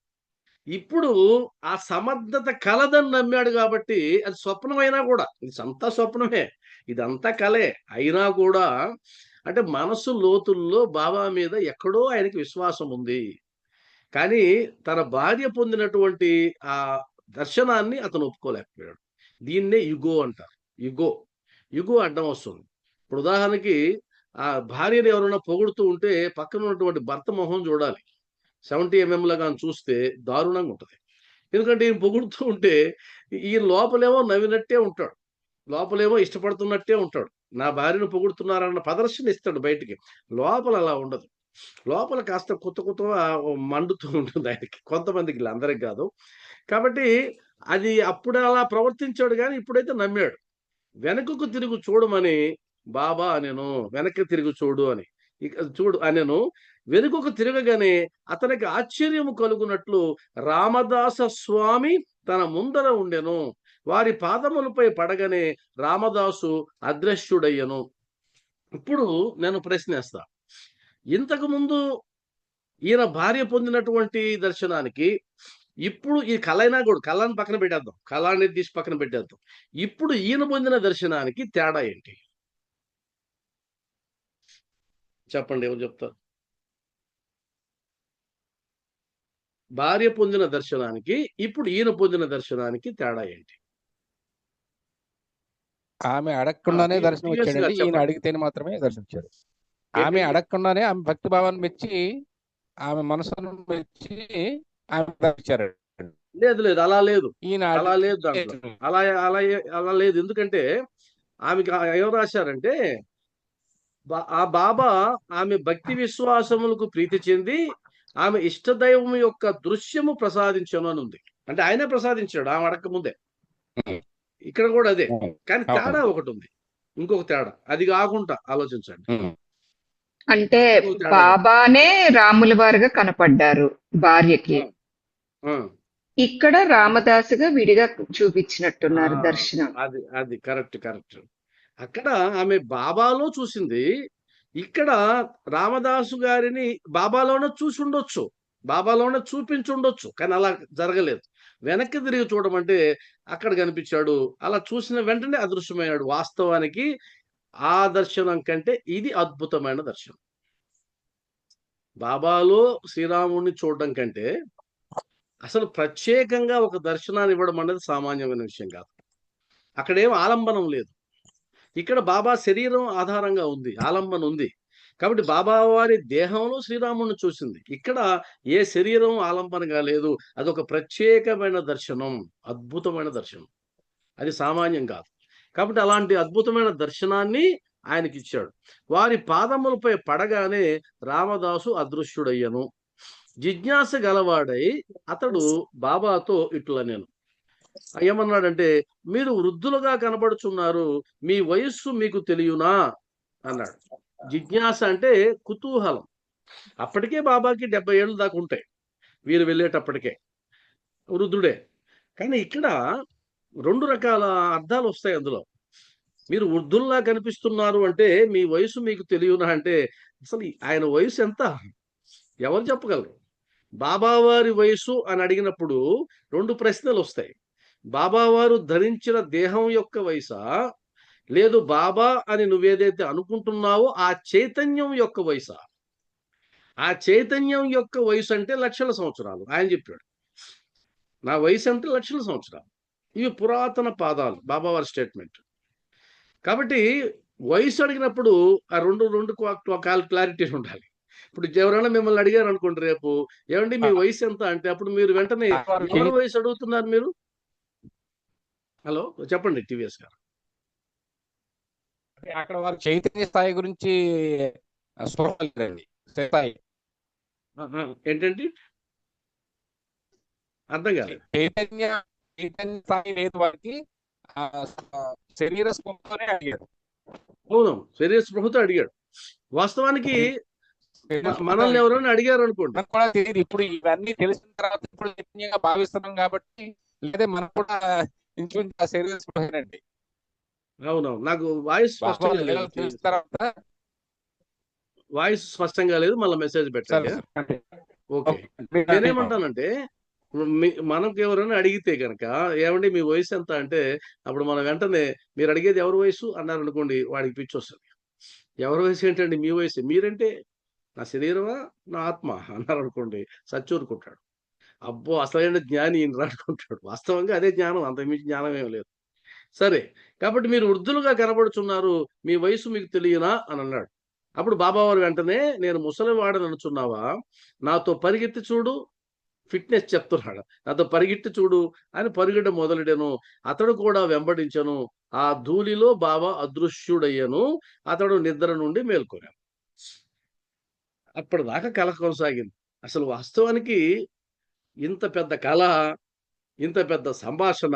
ఇప్పుడు ఆ సమర్థత కలదని నమ్మాడు కాబట్టి అది స్వప్నమైనా కూడా, ఇది అంతా స్వప్నమే, ఇదంతా కలే అయినా కూడా, అంటే మనసు లోతుల్లో బాబా మీద ఎక్కడో ఆయనకి విశ్వాసం ఉంది. కానీ తన భార్య పొందినటువంటి ఆ దర్శనాన్ని అతను ఒప్పుకోలేకపోయాడు. దీన్నే యుగో అంటారు. యుగో యుగో అడ్డం వస్తుంది. ఇప్పుడు ఉదాహరణకి ఆ భార్యను ఎవరైనా పొగుడుతూ ఉంటే పక్కన ఉన్నటువంటి భర్త మొహం చూడాలి. 70 mm లాగా చూస్తే దారుణంగా ఉంటుంది. ఎందుకంటే ఈయన పొగుడుతూ ఉంటే ఈ లోపలేమో నవ్వినట్టే ఉంటాడు, లోపలేమో ఇష్టపడుతున్నట్టే ఉంటాడు. నా భార్యను పొగుడుతున్నారన్న ప్రదర్శన ఇస్తాడు బయటికి, లోపల అలా ఉండదు. లోపల కాస్త కొత్త మండుతూ ఉంటుంది ఆయనకి, కొంతమందికి, అందరికి కాదు. కాబట్టి అది అప్పుడు అలా ప్రవర్తించాడు, కానీ ఇప్పుడైతే నమ్మాడు. వెనకకు తిరుగు చూడమని బాబా అనెను. వెనక్కి తిరిగి చూడు అని, ఇక చూడు అనెను. వెనుకకు తిరగగానే అతనికి ఆశ్చర్యము కలుగునట్లు రామదాస స్వామి తన ముందర ఉండెను. వారి పాదములపై పడగానే రామదాసు అదృశ్యుడయ్యను. ఇప్పుడు నేను ప్రశ్నేస్తా, ఇంతకు ముందు ఈయన భార్య పొందినటువంటి దర్శనానికి, ఇప్పుడు ఈ కళ అయినా కూడా, కళని పక్కన పెట్టేద్దాం, కళ అనేది తీసి పక్కన పెట్టేద్దాం, ఇప్పుడు ఈయన పొందిన దర్శనానికి తేడా ఏంటి? చెప్పండి, ఎవరు చెప్తారు? భార్య పొందిన దర్శనానికి ఇప్పుడు ఈయన పొందిన దర్శనానికి తేడా ఏంటి? ఆమె అడగకుండానే దర్శనం TS గారు వచ్చాడండి, ఈయన చెప్పండి. అడిగితేనే మాత్రమే దర్శనం వచ్చాడు. ఆమె ఏంటి? అడగకుండానే ఆమె భక్తి భావాన్ని మెచ్చి, ఆమె మనసును మెచ్చి ఆమె దర్శించారు. లేదు లేదు, అలా లేదు, ఈయన అలా లేదు దాంట్లో, అలా అలా అలా లేదు. ఎందుకంటే ఆమెకి ఏం రాశారంటే, ఆ బాబా ఆమె భక్తి విశ్వాసములకు ప్రీతి చెంది ఆమె ఇష్టదైవం యొక్క దృశ్యము ప్రసాదించను అని ఉంది. అంటే ఆయనే ప్రసాదించాడు ఆమె అడక్క ముందే. ఇక్కడ కూడా అదే, కానీ తేడా ఒకటి ఉంది, ఇంకొక తేడా. అది కాకుండా ఆలోచించండి. అంటే ఇంకొక తేడా. బాబానే రాముల వారుగా కనపడ్డారు భార్యకి, ఆ, ఇక్కడ రామదాసుగా విడిగా చూపించినట్టున్నారు ఆ, దర్శనం. అది అది కరెక్ట్ కరెక్ట్. అక్కడ ఆమె బాబాలో చూసింది, ఇక్కడ రామదాసు గారిని బాబాలోనే చూసి ఉండొచ్చు, బాబాలోనే చూపించుండొచ్చు, కానీ అలా జరగలేదు. వెనక్కి తిరిగి చూడమంటే అక్కడ కనిపించాడు, అలా చూసిన వెంటనే అదృశ్యమయ్యాడు. వాస్తవానికి ఆ దర్శనం కంటే ఇది అద్భుతమైన దర్శనం. బాబాలో శ్రీరాముడిని చూడడం కంటే అసలు ప్రత్యేకంగా ఒక దర్శనాన్ని ఇవ్వడం అనేది సామాన్యమైన విషయం కాదు. అక్కడేం ఆలంబనం లేదు. ఇక్కడ బాబా శరీరం ఆధారంగా ఉంది, ఆలంబన ఉంది. కాబట్టి బాబా వారి దేహంలో శ్రీరాముడిని చూసింది. ఇక్కడ ఏ శరీరం ఆలంబనగా లేదు. అదొక ప్రత్యేకమైన దర్శనం, అద్భుతమైన దర్శనం, అది సామాన్యం కాదు. కాబట్టి అలాంటి అద్భుతమైన దర్శనాన్ని ఆయనకి ఇచ్చాడు. వారి పాదములపై పడగానే రామదాసు అదృశ్యుడయ్యను. జిజ్ఞాస గలవాడై అతడు బాబాతో ఇట్లా నేను ఏమన్నాడంటే, మీరు వృద్ధులుగా కనబడుచున్నారు, మీ వయస్సు మీకు తెలియనా అన్నాడు. జిజ్ఞాస అంటే కుతూహలం. అప్పటికే బాబాకి 70 ఏళ్ళు దాకా ఉంటాయి వీరు వెళ్ళేటప్పటికే, వృద్ధుడే. కానీ ఇక్కడ 2 రకాల అర్థాలు వస్తాయి అందులో. మీరు వృద్ధుల్లా కనిపిస్తున్నారు అంటే మీ వయసు మీకు తెలియనా అంటే, అసలు ఆయన వయసు ఎంత ఎవరు చెప్పగలరు? బాబావారి వయసు అని అడిగినప్పుడు 2 ప్రశ్నలు వస్తాయి. బాబావారు ధరించిన దేహం యొక్క వయసా, లేదు బాబా అని నువ్వేదైతే అనుకుంటున్నావో ఆ చైతన్యం యొక్క వయసా? ఆ చైతన్యం యొక్క వయసు అంటే లక్షల సంవత్సరాలు. ఆయన చెప్పాడు, నా వయసు అంటే లక్షల సంవత్సరాలు. ఇవి పురాతన పాదాలు, బాబావారి స్టేట్మెంట్. కాబట్టి వయసు అడిగినప్పుడు ఆ రెండు క్లారిటీ ఉండాలి. ఇప్పుడు ఎవరైనా మిమ్మల్ని అడిగారు అనుకోండి రేపు, ఏమండి మీ వయసు ఎంత అంటే, అప్పుడు మీరు వెంటనే ఎవరి వయసు అడుగుతున్నారు మీరు? హలో చెప్పండి టీవీఎస్ గారు. అక్కడ వారు చైతన్య స్థాయి గురించి చూడలేదండి. స్థాయి ఏంటండి అర్థం కాలేదు. చైతన్య స్థాయి లేదు వారికి. శరీర స్పృహతోనే అడిగాడు. అవును, శరీర స్పృహతో అడిగాడు. వాస్తవానికి మనల్ని ఎవరైనా అడిగారు అనుకోండి, మనకు కూడా తెలియదు. ఇప్పుడు ఇవన్నీ తెలిసిన తర్వాత ఇప్పుడు చైతన్యంగా భావిస్తున్నాం కాబట్టి, లేదా మనకు కూడా ఇంచుమించు ఆ శరీర స్పృహేనండి. అవునవును, నాకు వాయిస్ స్పష్టంగా లేదు. తెలిసిన తర్వాత వాయిస్ స్పష్టంగా లేదు, మళ్ళీ మెసేజ్ పెట్టండి. ఓకే, నేనేమంటానంటే మనకు ఎవరైనా అడిగితే కనుక, ఏమండి మీ వయసు ఎంత అంటే, అప్పుడు మనం వెంటనే మీరు అడిగేది ఎవరి వయసు అన్నారు అనుకోండి, వాడికి పిచ్చి వస్తుంది. ఎవరి వయసు ఏంటండి? మీ వయసు. మీరంటే నా శరీరమా నా ఆత్మ అన్నారు అనుకోండి, సచ్చూరుకుంటాడు. అబ్బో అసలైన జ్ఞాని ఈయన రాడుకుంటాడు. వాస్తవంగా అదే జ్ఞానం, అంతకుమించి జ్ఞానం ఏం లేదు. సరే, కాబట్టి మీరు వృద్ధులుగా కనబడుచున్నారు, మీ వయసు మీకు తెలియనా అని అన్నాడు. అప్పుడు బాబావారు వెంటనే, నేను ముసలివాడని అనుచున్నావా, నాతో పరిగెత్తి చూడు, ఫిట్నెస్ చెప్తున్నాడు, నాతో పరిగెత్తి చూడు అని పరిగెడ మొదలెడను. అతడు కూడా వెంబడించను. ఆ ధూళిలో బాబా అదృశ్యుడయ్యను. అతడు నిద్ర నుండి మేల్కొనాను. అప్పటిదాకా కళ కొనసాగింది. అసలు వాస్తవానికి ఇంత పెద్ద కళ, ఇంత పెద్ద సంభాషణ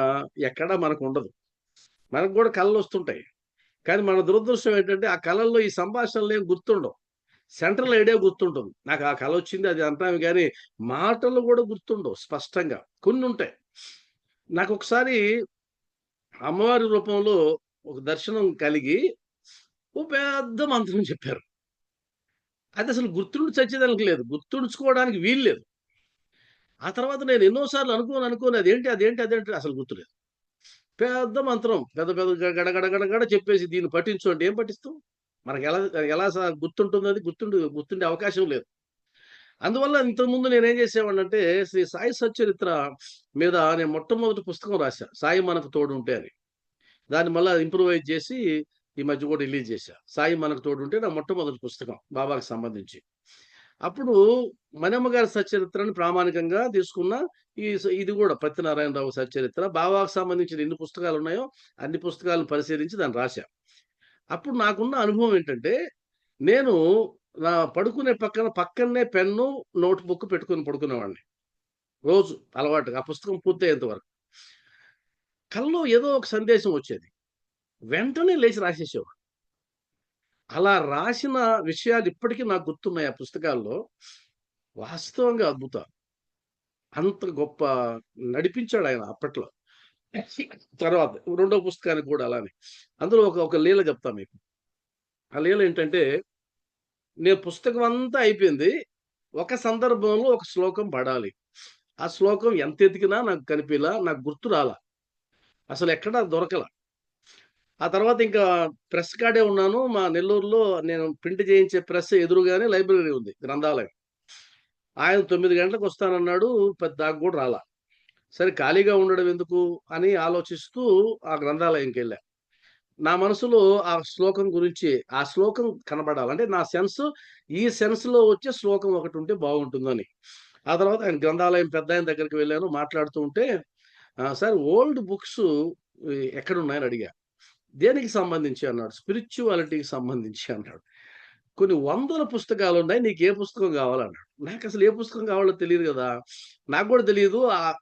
ఎక్కడా మనకు ఉండదు. మనకు కూడా కళలు వస్తుంటాయి, కానీ మన దురదృష్టం ఏంటంటే ఆ కళల్లో ఈ సంభాషణలు ఏం గుర్తుండవు. సెంట్రల్ ఐడియా గుర్తుంటుంది, నాకు ఆ కళ వచ్చింది అది అంటాము, కానీ మాటలు కూడా గుర్తుండవు స్పష్టంగా. కొన్ని ఉంటాయి. నాకు ఒకసారి అమ్మవారి రూపంలో ఒక దర్శనం కలిగి ఓ పెద్ద మంత్రం చెప్పారు. అది అసలు గుర్తుండి చచ్చేదానికి లేదు, గుర్తుంచుకోవడానికి వీలు లేదు. ఆ తర్వాత నేను ఎన్నోసార్లు అనుకోని అదేంటి అసలు గుర్తులేదు. పెద్ద మంత్రం, పెద్ద గడగడ చెప్పేసి దీన్ని పఠించు అంటే ఏం పఠిస్తాం? మనకి ఎలా గుర్తుంటుంది? అది గుర్తుండే అవకాశం లేదు. అందువల్ల ఇంతకుముందు నేనేం చేసేవాడిని అంటే, శ్రీ సాయి సచ్చరిత్ర మీద నేను మొట్టమొదటి పుస్తకం రాశా, సాయి మనకు తోడు ఉంటే అని. దాన్ని మళ్ళీ ఇంప్రూవైజ్ చేసి ఈ మధ్య కూడా రిలీజ్ చేశా. సాయి మనకు తోడు ఉంటే నా మొట్టమొదటి పుస్తకం బాబాకి సంబంధించి. అప్పుడు మనమ్మ గారి సచ్చరిత్రని ప్రామాణికంగా తీసుకున్న ఇది కూడా పత్తినారాయణరావు సచ్చరిత్ర, బాబాకు సంబంధించిన ఎన్ని పుస్తకాలు ఉన్నాయో అన్ని పుస్తకాలను పరిశీలించి దాన్ని రాశా. అప్పుడు నాకున్న అనుభవం ఏంటంటే, నేను నా పడుకునే పక్కనే పెన్ను నోట్ బుక్ పెట్టుకుని పడుకునేవాడిని రోజు అలవాటుగా, ఆ పుస్తకం పూర్తయ్యేంత వరకు. కల్లో ఏదో ఒక సందేశం వచ్చేది, వెంటనే లేచి రాసేసేవాడు. అలా రాసిన విషయాలు ఇప్పటికీ నాకు గుర్తున్నాయి ఆ పుస్తకాల్లో. వాస్తవంగా అద్భుతాలు. అంత గొప్ప నడిపించాడు ఆయన అప్పట్లో. తర్వాత 2వ పుస్తకానికి కూడా అలానే. అందులో ఒక లీల చెప్తా మీకు. ఆ లీల ఏంటంటే, నేను పుస్తకం అంతా అయిపోయింది, ఒక సందర్భంలో ఒక శ్లోకం పడాలి. ఆ శ్లోకం ఎంత ఎతికినా నాకు కనిపిలా, నాకు గుర్తు రాలా, అసలు ఎక్కడా దొరకల. ఆ తర్వాత ఇంకా ప్రెస్ కాడే ఉన్నాను. మా నెల్లూరులో నేను ప్రింట్ చేయించే ప్రెస్ ఎదురుగానే లైబ్రరీ ఉంది, గ్రంథాలయం. ఆయన 9 గంటలకు వస్తానన్నాడు, దాకా కూడా రాలా. సరే ఖాళీగా ఉండడం ఎందుకు అని ఆలోచిస్తూ ఆ గ్రంథాలయంకి వెళ్ళా. నా మనసులో ఆ శ్లోకం గురించి, ఆ శ్లోకం కనబడాలి అంటే నా సెన్స్, ఈ సెన్స్లో వచ్చే శ్లోకం ఒకటి ఉంటే బాగుంటుందని. ఆ తర్వాత ఆయన గ్రంథాలయం పెద్ద ఆయన దగ్గరికి వెళ్ళాను. మాట్లాడుతూ ఉంటే, సార్ ఓల్డ్ బుక్స్ ఎక్కడున్నాయని అడిగా. దేనికి సంబంధించి అన్నాడు. స్పిరిచువాలిటీకి సంబంధించి అన్నాడు. కొన్ని వందల పుస్తకాలు ఉన్నాయి, నీకు ఏ పుస్తకం కావాలన్నాడు. నాకు అసలు ఏ పుస్తకం కావాలో తెలియదు కదా, నాకు కూడా తెలియదు.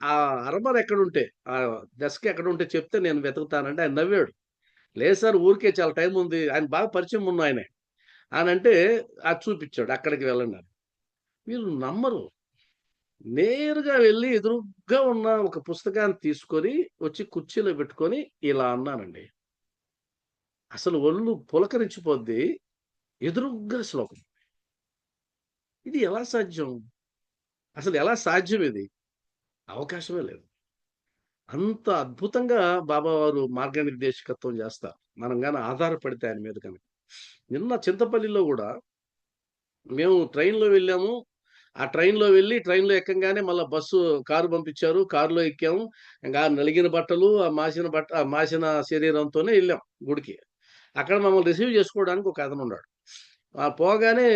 ఆ అరమర ఎక్కడుంటే, ఆ డెస్క్ ఎక్కడుంటే చెప్తే నేను వెతుకుతానంటే ఆయన నవ్వాడు. లేదు సార్, ఊరికే చాలా టైం ఉంది, ఆయన బాగా పరిచయం ఉన్న ఆయనే అని అంటే అది చూపించాడు, అక్కడికి వెళ్ళండి అని. మీరు నమ్మరు, నేరుగా వెళ్ళి ఎదురుగ్గా ఉన్న ఒక పుస్తకాన్ని తీసుకొని వచ్చి కుర్చీలో పెట్టుకొని ఇలా అన్నానండి. అసలు ఒళ్ళు పులకరించిపోద్ది. ఎదురుగ్గా శ్లోకం. ఇది ఎలా సాధ్యం? అసలు ఎలా సాధ్యం ఇది? అవకాశమే లేదు. అంత అద్భుతంగా బాబావారు మార్గనిర్దేశకత్వం చేస్తారు, మనం గాని ఆధారపడితే ఆయన మీద కనుక. నిన్న చింతపల్లిలో కూడా మేము ట్రైన్‌లో వెళ్ళాము. ఆ ట్రైన్‌లో వెళ్ళి ట్రైన్‌లో ఎక్కంగానే మళ్ళా కారు పంపించారు. కారులో ఎక్కాము. ఇంకా నలిగిన బట్టలు, ఆ మాసిన శరీరంతోనే ఎళ్ళాం గుడికి. అక్కడ మమ్మల్ని రిసీవ్ చేసుకోవడానికి ఒక అతనున్నాడు. పోగానే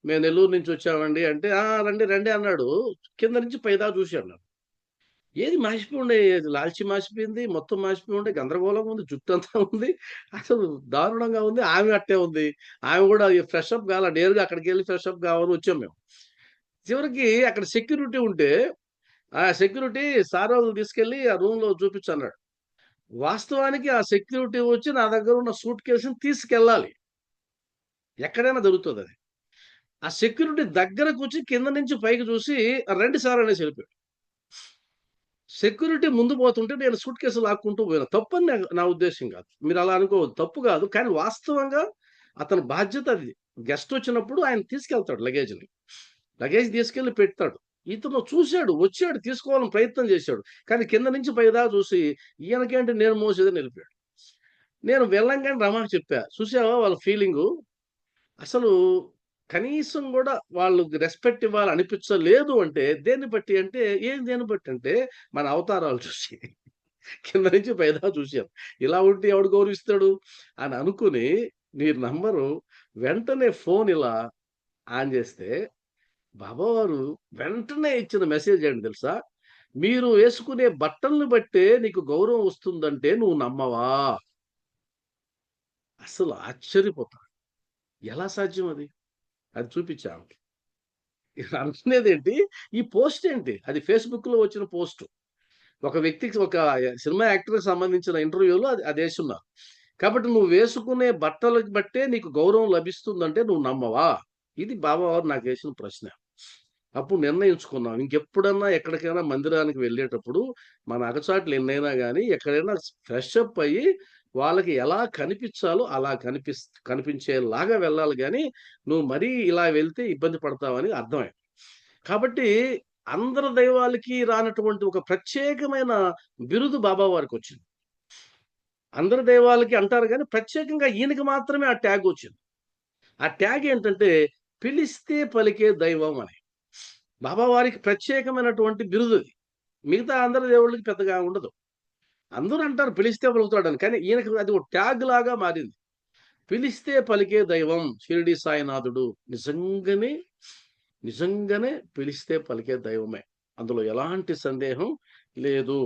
మేము నెల్లూరు నుంచి వచ్చామండి అంటే, "ఆ! రండి, రండి" అన్నాడు. కింద నుంచి పైదాకా చూసాడు నన్ను. ఏది మాసిపోయి ఉండే, లాల్చీ మాసిపోయింది, మొత్తం మాసిపోయి ఉండే, గందరగోళంగా ఉంది, జుట్టంతా ఉంది. అసలు దారుణంగా ఉంది. ఆమె అట్టే ఉంది. ఆమె కూడా ఫ్రెష్ అప్ కాలా, నేరుగా అక్కడికెళ్ళి ఫ్రెష్ అప్ కావాలని వచ్చాం మేము. చివరికి అక్కడ సెక్యూరిటీ ఉంటే, ఆ సెక్యూరిటీ సార్ వాళ్ళని తీసుకెళ్ళి ఆ రూమ్‌లో చూపించన్నాడు. వాస్తవానికి ఆ సెక్యూరిటీ వచ్చి నా దగ్గర ఉన్న సూట్ కేస్‌ని తీసుకెళ్ళాలి. ఎక్కడైనా దొరుకుతదది. ఆ సెక్యూరిటీ దగ్గరకొచ్చి కింద నుంచి పైకి చూసి, "రండి సార్" అనేసి వెళ్ళిపోయాడు. సెక్యూరిటీ ముందు పోతుంటే నేను సూట్ కేస్ లాక్కుంటూ పోయినా. తప్పని నా ఉద్దేశ్యం కాదు. మీరు అలా అనుకోవద్దు. తప్పు కాదు. కానీ వాస్తవంగా అతని బాధ్యత అది. గెస్ట్ వచ్చినప్పుడు ఆయన తీసుకెళ్తాడు లగేజ్‌ని. లగేజ్ తీసుకెళ్ళి పెడతాడు. ఇతను చూసాడు, వచ్చాడు, తీసుకోవాలని ప్రయత్నం చేశాడు. కానీ కింద నుంచి పైదాకా చూసి, ఈయనకేంటి నేను మోసేదని వెళ్ళిపోయాడు. నేను వెళ్ళంగానే రమకి చెప్పా, "చూసావా వాళ్ళ ఫీలింగు? అసలు కనీసం గూడా వాళ్ళకి రెస్పెక్ట్ ఇవ్వాలనిపించలేదు" అంటే దేన్ని బట్టి అంటే, దేన్ని బట్టి అంటే మన అవతారాలు చూసి. కింద నుంచి పైదాకా చూసాం. ఇలా ఉంటే ఎవడు గౌరవిస్తాడు అని అనుకుని, మీరు నమ్మరు, వెంటనే ఫోన్ ఇలా ఆన్ చేస్తే బాబావారు వెంటనే ఇచ్చిన మెసేజ్ ఏంటి తెలుసా? "మీరు వేసుకునే బట్టల్ని బట్టే నీకు గౌరవం వస్తుందంటే నువ్వు నమ్మవా?" అసలు ఆశ్చర్యపోతా. ఎలా సాధ్యం అది? అది చూపించా ఆమెకి. అనుకునేదేంటి, ఈ పోస్ట్ ఏంటి? అది ఫేస్‌బుక్‌లో వచ్చిన పోస్టు. ఒక వ్యక్తికి, ఒక సినిమా యాక్టర్‌కి సంబంధించిన ఇంటర్వ్యూలో అదేసున్నారు. కాబట్టి "నువ్వు వేసుకునే బట్టలకు బట్టే నీకు గౌరవం లభిస్తుందంటే నువ్వు నమ్మవా?" ఇది బాబావారు నాకేసిన ప్రశ్న. అప్పుడు నిర్ణయించుకున్నాం, ఇంకెప్పుడన్నా ఎక్కడికైనా మందిరానికి వెళ్ళేటప్పుడు మన అగచాట్లు ఎన్నైనా గాని ఎక్కడైనా ఫ్రెష్ అప్ అయ్యి వాళ్ళకి ఎలా కనిపించాలో అలా కనిపించేలాగా వెళ్ళాలి గాని, నువ్వు మరీ ఇలా వెళ్తే ఇబ్బంది పడతావని అర్థమైంది. కాబట్టి అందరి దైవాలకి రానటువంటి ఒక ప్రత్యేకమైన బిరుదు బాబావారికొచ్చింది. అందరి దైవాలకి అంటారు గాని ప్రత్యేకంగా ఈయనకి మాత్రమే ఆ ట్యాగ్ వచ్చింది. ఆ ట్యాగ్ ఏంటంటే పిలిస్తే పలికే దైవం అని. బాబావారికి ప్రత్యేకమైనటువంటి బిరుదది. మిగతా అందరి దేవుళ్ళకి పెద్దగా ఉండదు. అందరూ అంటారు పిలిస్తే పలుకుతాడని. కానీ ఈయనకి అది ఒక ట్యాగ్ లాగా మారింది. పిలిస్తే పలికే దైవం షిరిడి సాయినాథుడు. నిజంగానే పిలిస్తే పలికే దైవమే. అందులో ఎలాంటి సందేహం లేదు.